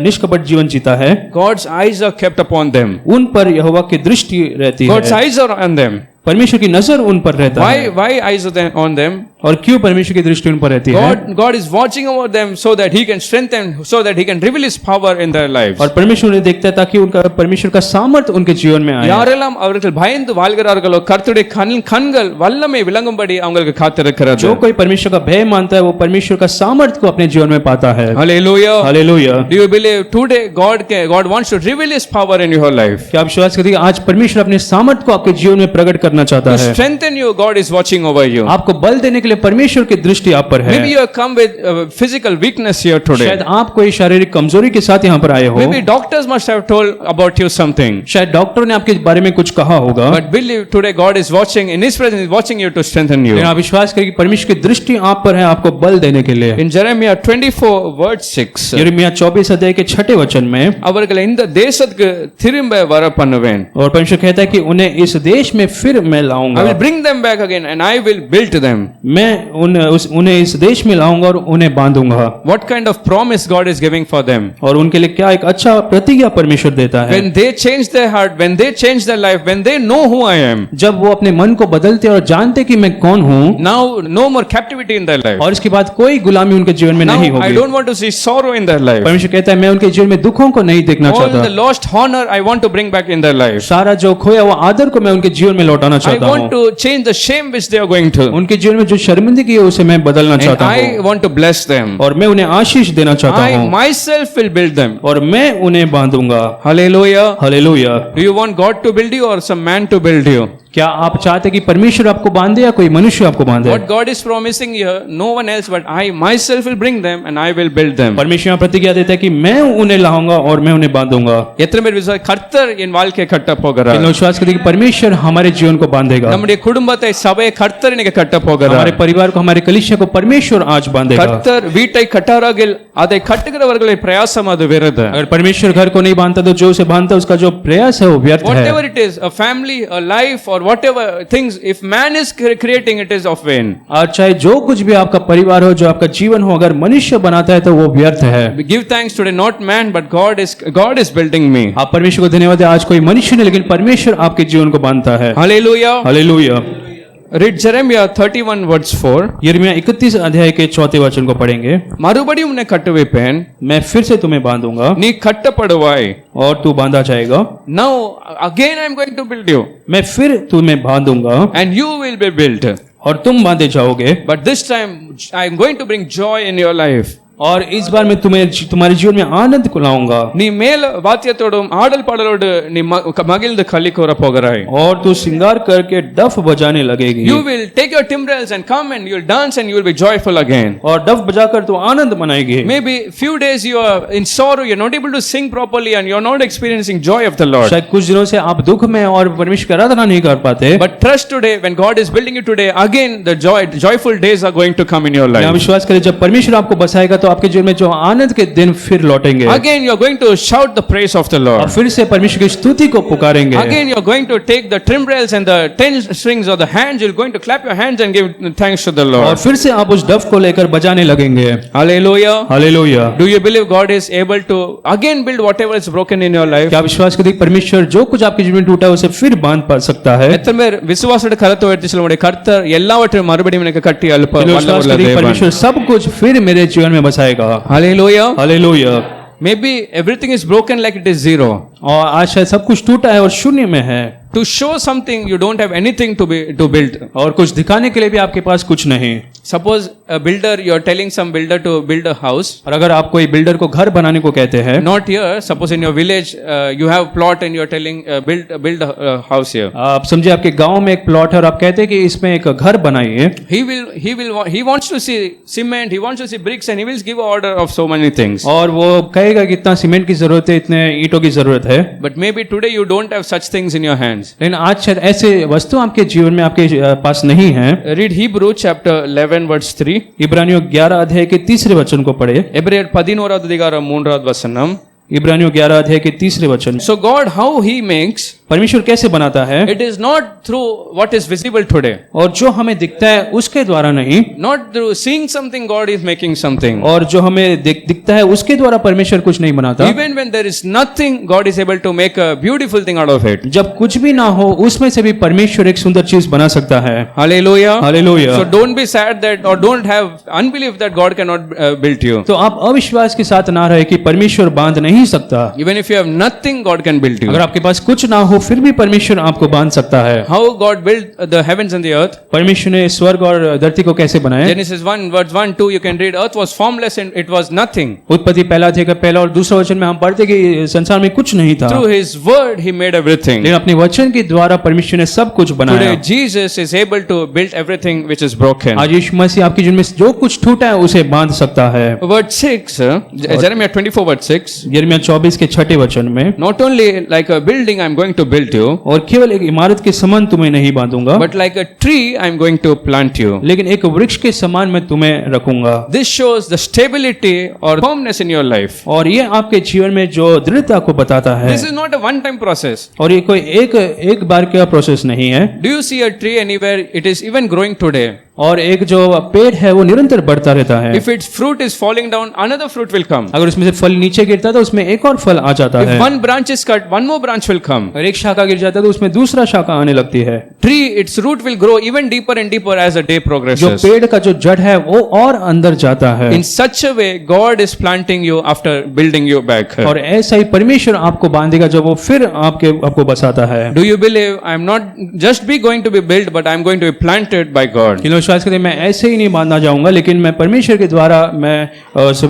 Speaker 2: निष्कपट जीवन जीता है,
Speaker 1: God's eyes are kept upon them.
Speaker 2: उन पर यहोवा की दृष्टि रहती
Speaker 1: God's
Speaker 2: है.
Speaker 1: eyes are on them.
Speaker 2: परमेश्वर की नजर उन पर रहता है.
Speaker 1: Why eyes are on them?
Speaker 2: और क्यों परमेश्वर की दृष्टि उन पर रहती है?
Speaker 1: God is watching over them so that he can strengthen, so that he can reveal his power in their lives.
Speaker 2: और परमेश्वर उन्हें देखता है ताकि उनका परमेश्वर का सामर्थ्य उनके जीवन में आए.
Speaker 1: யாரெல்லாம் அவர்கள் பயந்து வாழ்கிறார்களோ கர்த்தருடைய கண்கள் வல்லமை விளங்கும்படி அவங்களுக்கு காத்திருக்கிறது.
Speaker 2: जो कोई परमेश्वर का भय मानता है वो परमेश्वर का सामर्थ्य को अपने जीवन में पाता है.
Speaker 1: Hallelujah.
Speaker 2: Hallelujah.
Speaker 1: Do you believe today God wants to reveal his power in your life?
Speaker 2: क्या आप विश्वास करते हैं कि आज परमेश्वर अपने सामर्थ्य को आपके जीवन में प्रकट करना चाहता
Speaker 1: To
Speaker 2: है?
Speaker 1: strengthen you, God is watching over you.
Speaker 2: आपको बल देने के लिए परमेश्वर की दृष्टि आप पर है.
Speaker 1: Maybe you have come with physical weakness here today.
Speaker 2: शायद आप कोई शारीरिक कमजोरी के साथ यहाँ पर आए हो.
Speaker 1: Maybe doctors must have told about you something.
Speaker 2: शायद डॉक्टर ने आपके बारे में कुछ कहा होगा.
Speaker 1: But believe today God is watching, in his presence is watching you to strengthen you.
Speaker 2: लेकिन आप विश्वास करें कि परमेश्वर की दृष्टि आप पर है आपको बल देने के लिए.
Speaker 1: In Jeremiah 24 verse 6,
Speaker 2: यिर्मयाह 24 अध्याय के 6 वचन में,
Speaker 1: அவர்களை இந்த தேசத்துக்கு திரும்ப வர பண்ணுவேன்.
Speaker 2: और परमेश्वर कहता है कि उन्हें इस देश में फिर मैं
Speaker 1: I
Speaker 2: लाऊंगा,
Speaker 1: will bring them back again and I will build them.
Speaker 2: मैं उन्हें इस देश में लाऊंगा और उन्हें बांधूंगा।
Speaker 1: What kind of promise God is giving for them?
Speaker 2: और उनके लिए क्या एक अच्छा प्रतिज्ञा परमेश्वर देता है।
Speaker 1: When they change their heart, when they change their life, when they know who I am,
Speaker 2: जब वो अपने मन को बदलते और जानते कि मैं कौन हूँ,
Speaker 1: now no more captivity in their life.
Speaker 2: और इसके बाद कोई गुलामी उनके जीवन में
Speaker 1: Now
Speaker 2: नहीं
Speaker 1: I
Speaker 2: होगी।
Speaker 1: don't want to see sorrow in their life.
Speaker 2: परमेश्वर कहता है मैं उनके जीवन में दुखों को नहीं देखना
Speaker 1: All the
Speaker 2: चाहता।
Speaker 1: lost honor I want to bring back in their life.
Speaker 2: सारा जो खोया हुआ आदर को मैं उनके जीवन में लौटाना
Speaker 1: I
Speaker 2: चाहता
Speaker 1: want
Speaker 2: हूँ।
Speaker 1: to change the shame which they are going through.
Speaker 2: उनके जीवन में जो शर्मिंदगी है उसे मैं बदलना
Speaker 1: And
Speaker 2: चाहता
Speaker 1: I
Speaker 2: हूँ
Speaker 1: want to bless them.
Speaker 2: और मैं उन्हें आशीष देना चाहता
Speaker 1: I
Speaker 2: हूँ
Speaker 1: myself will build them.
Speaker 2: और मैं उन्हें बांधूंगा।
Speaker 1: Hallelujah.
Speaker 2: Hallelujah.
Speaker 1: Do you want God to build you or some man to build you?
Speaker 2: क्या आप चाहते कि परमेश्वर आपको बांधे या कोई मनुष्य आपको बांधे?
Speaker 1: What God is promising here, no one else but I myself will bring them and I will build them.
Speaker 2: परमेश्वर यहाँ प्रतिज्ञा देता है कि मैं उन्हें लाऊंगा और मैं उन्हें बांधूंगा।
Speaker 1: எத்தனை பேர் விசுவாசி கர்த்தர் என் வாழ்க்கையை கட்ட போகிறார்?
Speaker 2: इन लोग विश्वास करते हैं कि परमेश्वर हमारे जीवन को बांधेगा।
Speaker 1: நம்முடைய குடும்பத்தை சபையை கர்த்தர் இன்னைக்கு கட்ட
Speaker 2: हमारे
Speaker 1: போகிறார்.
Speaker 2: परिवार को हमारे कलीसिया को परमेश्वर आज बांधेगा।
Speaker 1: கர்த்தர் வீட்டை கட்டாராகில் அதை கட்டுகிறவர்களை பிரயாசம் அது விரத.
Speaker 2: अगर परमेश्वर घर को नहीं बांधता तो जो उसे बांधता उसका जो प्रयास है वो व्यर्थ
Speaker 1: Whatever
Speaker 2: है।
Speaker 1: it is, a family, a life or whatever things, if man is creating it is of vain.
Speaker 2: और चाहे जो कुछ भी आपका परिवार हो, जो आपका जीवन हो, अगर मनुष्य बनाता है तो वो व्यर्थ है।
Speaker 1: We give thanks today, not man but God is building me.
Speaker 2: आप परमेश्वर को धन्यवाद दें, आज कोई मनुष्य नहीं लेकिन परमेश्वर आपके जीवन को बांधता है।
Speaker 1: Hallelujah.
Speaker 2: Hallelujah.
Speaker 1: Read Jeremiah 31 verse 4.
Speaker 2: यिर्मयाह 31 अध्याय के 4 वचन को पढ़ेंगे।
Speaker 1: மறுபடியும் உன்னை கட்டுவிப்பேன்,
Speaker 2: मैं फिर से तुम्हें बांधूंगा
Speaker 1: நீ கட்டப்படுவாய்.
Speaker 2: और तू बांधा जाएगा।
Speaker 1: Now again I am going to build you
Speaker 2: मैं फिर तुम्हें बांधूंगा
Speaker 1: and you will be built.
Speaker 2: और तुम बांधे जाओगे।
Speaker 1: But this time I am going to bring joy in your life.
Speaker 2: और इस बार मैं तुम्हारे जीवन में आनंद को लाऊंगा।
Speaker 1: நீ மேல வாத்தியத்தோடும் ஆடல் பாடலோடு நீ மகிழ்ந்து களி கூற போகிறாய்.
Speaker 2: और तू श्रृंगार करके डफ बजाने लगेगी।
Speaker 1: You will take your timbrels and come and you will dance and you will be joyful again.
Speaker 2: और डफ बजाकर तू आनंद मनाएगी।
Speaker 1: Maybe few days you are in sorrow, you are not able to sing properly and you are not experiencing joy of the Lord.
Speaker 2: शायद कुछ दिनों से आप दुख में और परमेश्वर की आराधना नहीं कर पाते।
Speaker 1: But trust today, when God is building you today, again the joyful days are going to come in your
Speaker 2: यहाँ
Speaker 1: life.
Speaker 2: विश्वास करें, जब परमेश्वर आपको बसाएगा तो आपके जीवन में जो आनंद के दिन फिर लौटेंगे।
Speaker 1: Again you are going to shout the praise of the
Speaker 2: और
Speaker 1: Lord.
Speaker 2: फिर से परमेश्वर की स्तुति को पुकारेंगे।
Speaker 1: Again you are going to take the timbrels and the 10 strings of the hands, you are going to clap your hands and give thanks to the
Speaker 2: और
Speaker 1: Lord.
Speaker 2: फिर से आप उस डफ को लेकर बजाने लगेंगे।
Speaker 1: Hallelujah.
Speaker 2: Hallelujah.
Speaker 1: Do you believe God is able to again build whatever is broken in your life?
Speaker 2: क्या विश्वास करते हैं कि परमेश्वर जो कुछ आपके जीवन में टूटा है उसे फिर बांध पा सकता है?
Speaker 1: எத்தனை பேர் விசுவாசோட கரத்தை உயர்த்தி சொல்லுங்க, கர்த்தர் எல்லாவற்றையும் மறுபடியும் எனக்கு கட்டி அழுப்ப
Speaker 2: विश्वास
Speaker 1: வல்லவருள்ள
Speaker 2: करें कि
Speaker 1: தேவன்.
Speaker 2: परमेश्वर सब कुछ फिर मेरे जीवन में बसाएगा।
Speaker 1: Hallelujah.
Speaker 2: Hallelujah.
Speaker 1: Maybe everything is broken like it is zero.
Speaker 2: और आज शायद सब कुछ टूटा है और शून्य में है।
Speaker 1: To show something you don't have anything to build.
Speaker 2: और कुछ दिखाने के लिए भी आपके पास कुछ नहीं।
Speaker 1: Suppose a builder, you are telling some builder to build a house.
Speaker 2: और अगर आप कोई बिल्डर को घर बनाने को कहते हैं,
Speaker 1: Not here. Suppose in your village you have plot and you are telling build a house here.
Speaker 2: आप समझे आपके गांव में एक प्लॉट है और आप कहते हैं कि इसमें एक घर बनाइए।
Speaker 1: He wants to see cement, he wants to see bricks and he will give order of so many things.
Speaker 2: और वो कहेगा कि इतना सीमेंट की जरूरत है, इतने ईंटों की जरूरत है।
Speaker 1: But maybe today you don't have such things in your hands.
Speaker 2: लेकिन आज शायद ऐसे वस्तु आपके जीवन में आपके पास नहीं है।
Speaker 1: Read Hebrew chapter 11 verse 3.
Speaker 2: इब्रानियों 11 अध्याय के 3 वचन को पढ़े।
Speaker 1: ఎబ్రాయర్ 11వ అధ్యాయం 3వ వచనం.
Speaker 2: इब्रानियों 11 अध्याय के 3 वचन।
Speaker 1: So God, how He makes,
Speaker 2: परमेश्वर कैसे बनाता है?
Speaker 1: it is not through what is visible today.
Speaker 2: और जो हमें दिखता है उसके द्वारा नहीं,
Speaker 1: Not through seeing something, God is making something.
Speaker 2: और जो हमें दिखता है उसके द्वारा परमेश्वर कुछ नहीं बनाता।
Speaker 1: Even when there is nothing, God is able to make a beautiful thing out of it.
Speaker 2: जब कुछ भी ना हो उसमें से भी परमेश्वर एक सुंदर चीज बना सकता है।
Speaker 1: Hallelujah.
Speaker 2: Hallelujah.
Speaker 1: So don't be sad that or don't have unbelief that God cannot build you.
Speaker 2: तो आप अविश्वास के साथ ना रहे कि परमेश्वर बांध नहीं सकता।
Speaker 1: Even if you have nothing, God can build you.
Speaker 2: अगर आपके पास कुछ ना हो फिर भी परमेश्वर आपको बांध सकता है।
Speaker 1: How God built the heavens and the earth?
Speaker 2: परमेश्वर ने स्वर्ग और धरती को कैसे बनाया?
Speaker 1: Genesis 1 verse 1 2 you can read, earth was formless and it was nothing.
Speaker 2: उत्पत्ति पहला अध्याय का पहला और दूसरा वचन में हम पढ़ते कि संसार में कुछ नहीं था,
Speaker 1: Through His word He made everything.
Speaker 2: लेकिन अपने वचन के द्वारा परमेश्वर ने सब कुछ बनाया।
Speaker 1: Today Jesus is able to build everything which is broken.
Speaker 2: आज यीशु मसीह आपके जीवन में जो कुछ टूटा है उसे बांध सकता है।
Speaker 1: Verse 6, Jeremiah 24 verse 6.
Speaker 2: यिर्मयाह 24 के 6 वचन में,
Speaker 1: Not only like a building I am going to build you,
Speaker 2: और केवल एक इमारत के समान तुम्हें नहीं बांधूंगा,
Speaker 1: but like a tree I am going to plant you.
Speaker 2: लेकिन एक वृक्ष के समान मैं तुम्हें रखूंगा।
Speaker 1: This shows the stability or firmness in your life.
Speaker 2: और ये आपके जीवन में जो दृढ़ता को बताता है।
Speaker 1: This is not a one-time process.
Speaker 2: और ये कोई एक बार का प्रोसेस नहीं है।
Speaker 1: Do you see a tree anywhere? It is even growing today.
Speaker 2: और एक जो पेड़ है वो निरंतर बढ़ता रहता है।
Speaker 1: If its fruit is falling down, another fruit will come.
Speaker 2: अगर उसमें से फल नीचे गिरता है तो उसमें एक और फल आ जाता है।
Speaker 1: If one branch is cut, one more branch will come.
Speaker 2: और एक शाखा गिर जाता है तो उसमें दूसरा शाखा आने लगती है।
Speaker 1: Tree, its root will grow even deeper and deeper as the day
Speaker 2: जो
Speaker 1: progresses.
Speaker 2: पेड़ का जो जड़ है वो और अंदर जाता है।
Speaker 1: In such a way, God is planting you after building you back.
Speaker 2: और ऐसा ही परमेश्वर आपको बांधेगा जब वो फिर आपको बसाता है।
Speaker 1: Do you believe I am not just be going to be built, but I am going to be planted by God?
Speaker 2: कि लोग विश्वास करते हैं मैं ऐसे ही नहीं बांधा जाऊंगा, लेकिन मैं परमेश्वर के द्वारा मैं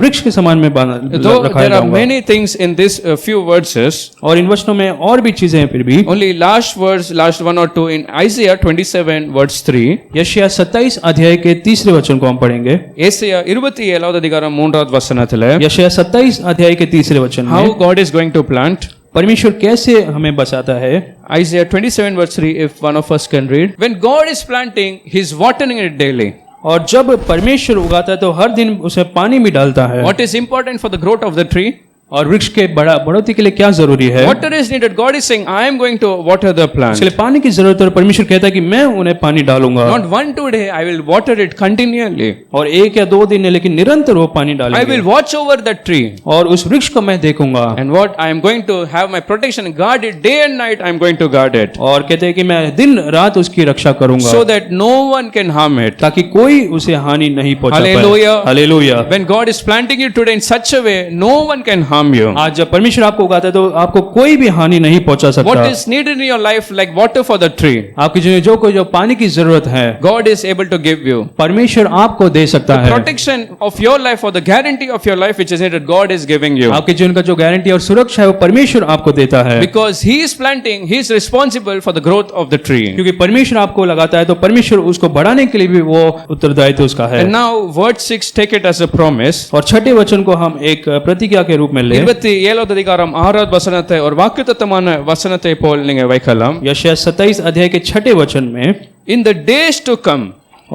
Speaker 2: वृक्ष के समान में
Speaker 1: Though
Speaker 2: रखा
Speaker 1: there are
Speaker 2: जाऊंगा।
Speaker 1: many things in this few verses,
Speaker 2: और इन वचनों में और भी चीजें हैं फिर भी।
Speaker 1: only last verse, last one or two in Isaiah 27 verse 3.
Speaker 2: यशायाह 27 अध्याय के तीसरे वचन को हम पढ़ेंगे।
Speaker 1: ஏசாயா 27வது அதிகாரம் 3வது வசனத்திலே
Speaker 2: यशायाह 27 अध्याय के तीसरे वचन
Speaker 1: how
Speaker 2: में
Speaker 1: God is going to plant.
Speaker 2: परमेश्वर कैसे हमें बसाता है।
Speaker 1: Isaiah 27 verse 3, if one of us can read. When God is planting, He is watering it daily.
Speaker 2: और जब परमेश्वर उगाता है तो हर दिन उसे पानी भी डालता है।
Speaker 1: What is important for the growth of the tree?
Speaker 2: और वृक्ष के बढ़ोतरी के लिए क्या जरूरी है?
Speaker 1: Water is needed. God is saying, I am going to water the plant.
Speaker 2: इसलिए पानी की जरूरत है और परमेश्वर कहता है कि मैं उन्हें पानी डालूंगा।
Speaker 1: Not 1-2 day, I will water it continually.
Speaker 2: और 1 या 2 दिन है, लेकिन निरंतर वो पानी
Speaker 1: I
Speaker 2: डालेंगे।
Speaker 1: will watch over that tree.
Speaker 2: और उस वृक्ष को मैं देखूंगा।
Speaker 1: And what I am going to have my protection, guard it day and night. I am going to guard it.
Speaker 2: और कहते हैं कि मैं दिन रात उसकी रक्षा करूंगा,
Speaker 1: So that no one can harm it.
Speaker 2: ताकि कोई उसे हानि नहीं पहुंचा पाए।
Speaker 1: Hallelujah.
Speaker 2: Hallelujah.
Speaker 1: When God is planting you today in such a way, no one can harm you.
Speaker 2: आज जब परमेश्वर आपको उगाता है तो आपको कोई भी हानि नहीं पहुंचा सकता।
Speaker 1: What is needed in your life, like water for the tree,
Speaker 2: आपकी जो पानी की जरूरत है
Speaker 1: God is able to give you.
Speaker 2: परमेश्वर आपको दे सकता है।
Speaker 1: Protection of your life or the guarantee of your life which is needed, God is giving you.
Speaker 2: आपके जीवन का जो गारंटी और सुरक्षा है वो परमेश्वर आपको देता है।
Speaker 1: Because He is planting, He is responsible for the growth of the tree.
Speaker 2: क्योंकि परमेश्वर आपको लगाता है तो परमेश्वर उसको बढ़ाने के लिए भी वो उत्तरदायित्व उसका है।
Speaker 1: And now verse 6, take it as a promise.
Speaker 2: और छठे वचन को हम एक प्रतिज्ञा के रूप में ले।
Speaker 1: 27வது அதிகாரம் 6வது வசனத்தை ஒரு வாக்குத்தத்தமான வசனத்தை போல் நீங்க வைக்கலாம்.
Speaker 2: यशायाह 27 अध्याय के छठे वचन में
Speaker 1: In the days to come,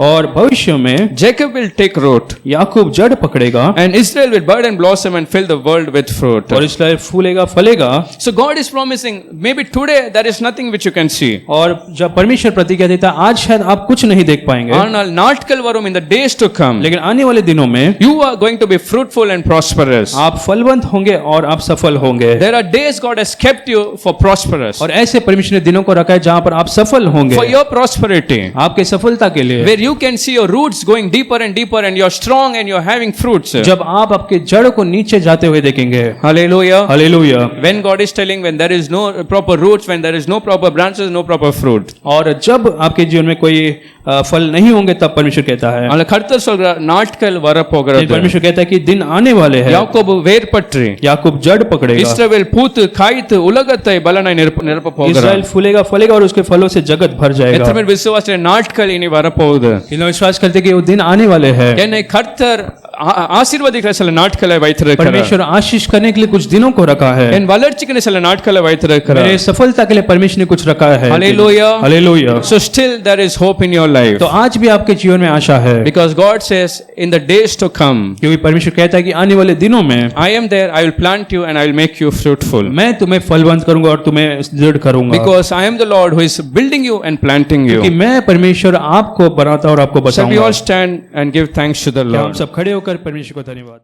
Speaker 2: और भविष्य में
Speaker 1: Jacob will take root
Speaker 2: याकूब जड़ पकड़ेगा
Speaker 1: and Israel will bud and blossom and fill the world with fruit.
Speaker 2: और Israel फूलेगा फलेगा।
Speaker 1: So God is promising, maybe today there is nothing which you can see.
Speaker 2: और जब परमेश्वर प्रतिज्ञा देता है आज शायद आप कुछ नहीं देख पाएंगे,
Speaker 1: ஆனால் நாட்கள் வரும் in the days to come,
Speaker 2: लेकिन आने वाले दिनों में
Speaker 1: you are going to be fruitful and prosperous.
Speaker 2: आप फलवंत होंगे और आप सफल होंगे।
Speaker 1: There are days God has kept you for prosperous,
Speaker 2: और ऐसे परमेश्वर ने दिनों को रखा है जहां पर आप सफल होंगे,
Speaker 1: for your prosperity,
Speaker 2: आपके सफलता के लिए,
Speaker 1: where you can see your roots going deeper and deeper and you're strong and you're having fruits.
Speaker 2: जब आप आपके जड़ को नीचे जाते हुए देखेंगे।
Speaker 1: Hallelujah.
Speaker 2: Hallelujah.
Speaker 1: When God is telling, when there is no proper roots, when there is no proper branches, no proper fruit.
Speaker 2: और जब आपके जीवन में कोई फल नहीं होंगे तब परमेश्वर कहता है,
Speaker 1: ஆனால் கர்த்தர் சொல்றார் நாட்கள் வரப்போகிறது.
Speaker 2: परमेश्वर कहता है कि दिन आने वाले हैं।
Speaker 1: யாக்கோபு வேர் பற்றி,
Speaker 2: याकूब जड़ पकड़ेगा,
Speaker 1: இஸ்ரவேல் பூத்து காய்த்து உலகத்தை பலனாய் நிரப்ப போகிறார்.
Speaker 2: इस्राएल फूलेगा फलेगा और उसके फलों से जगत भर जाएगा।
Speaker 1: எத்தனை பேர் விசுவாச நாட்கள் இனி வரப்போகுது?
Speaker 2: इन लोग विश्वास करते कि वो दिन आने वाले हैं।
Speaker 1: என்னை கர்த்தர் ஆசீர்வதிக்கிற சில நாட்களை வைத்திருக்கிறார்.
Speaker 2: परमेश्वर आशीष करने के लिए कुछ दिनों को रखा है।
Speaker 1: என் வளர்ச்சிக்கு சில நாட்களை வைத்திருக்கிறார்.
Speaker 2: मेरे सफलता के लिए परमेश्वर ने कुछ रखा है।
Speaker 1: Hallelujah.
Speaker 2: Hallelujah.
Speaker 1: So still there is hope in your life.
Speaker 2: तो आज भी आपके जीवन में आशा है,
Speaker 1: Because God says in the days to come,
Speaker 2: क्योंकि परमेश्वर कहता है कि आने वाले दिनों में
Speaker 1: I am there, I will plant you and I will make you fruitful.
Speaker 2: मैं तुम्हें फलवंत करूंगा और तुम्हें दृढ़ करूंगा।
Speaker 1: Because I am the Lord who is building you and planting
Speaker 2: क्योंकि
Speaker 1: you.
Speaker 2: मैं परमेश्वर आपको बनाता और आपको
Speaker 1: Shall we
Speaker 2: बचाऊंगा।
Speaker 1: all stand and give thanks to the
Speaker 2: क्या हम
Speaker 1: Lord?
Speaker 2: सब खड़े होकर परमेश्वर को धन्यवाद।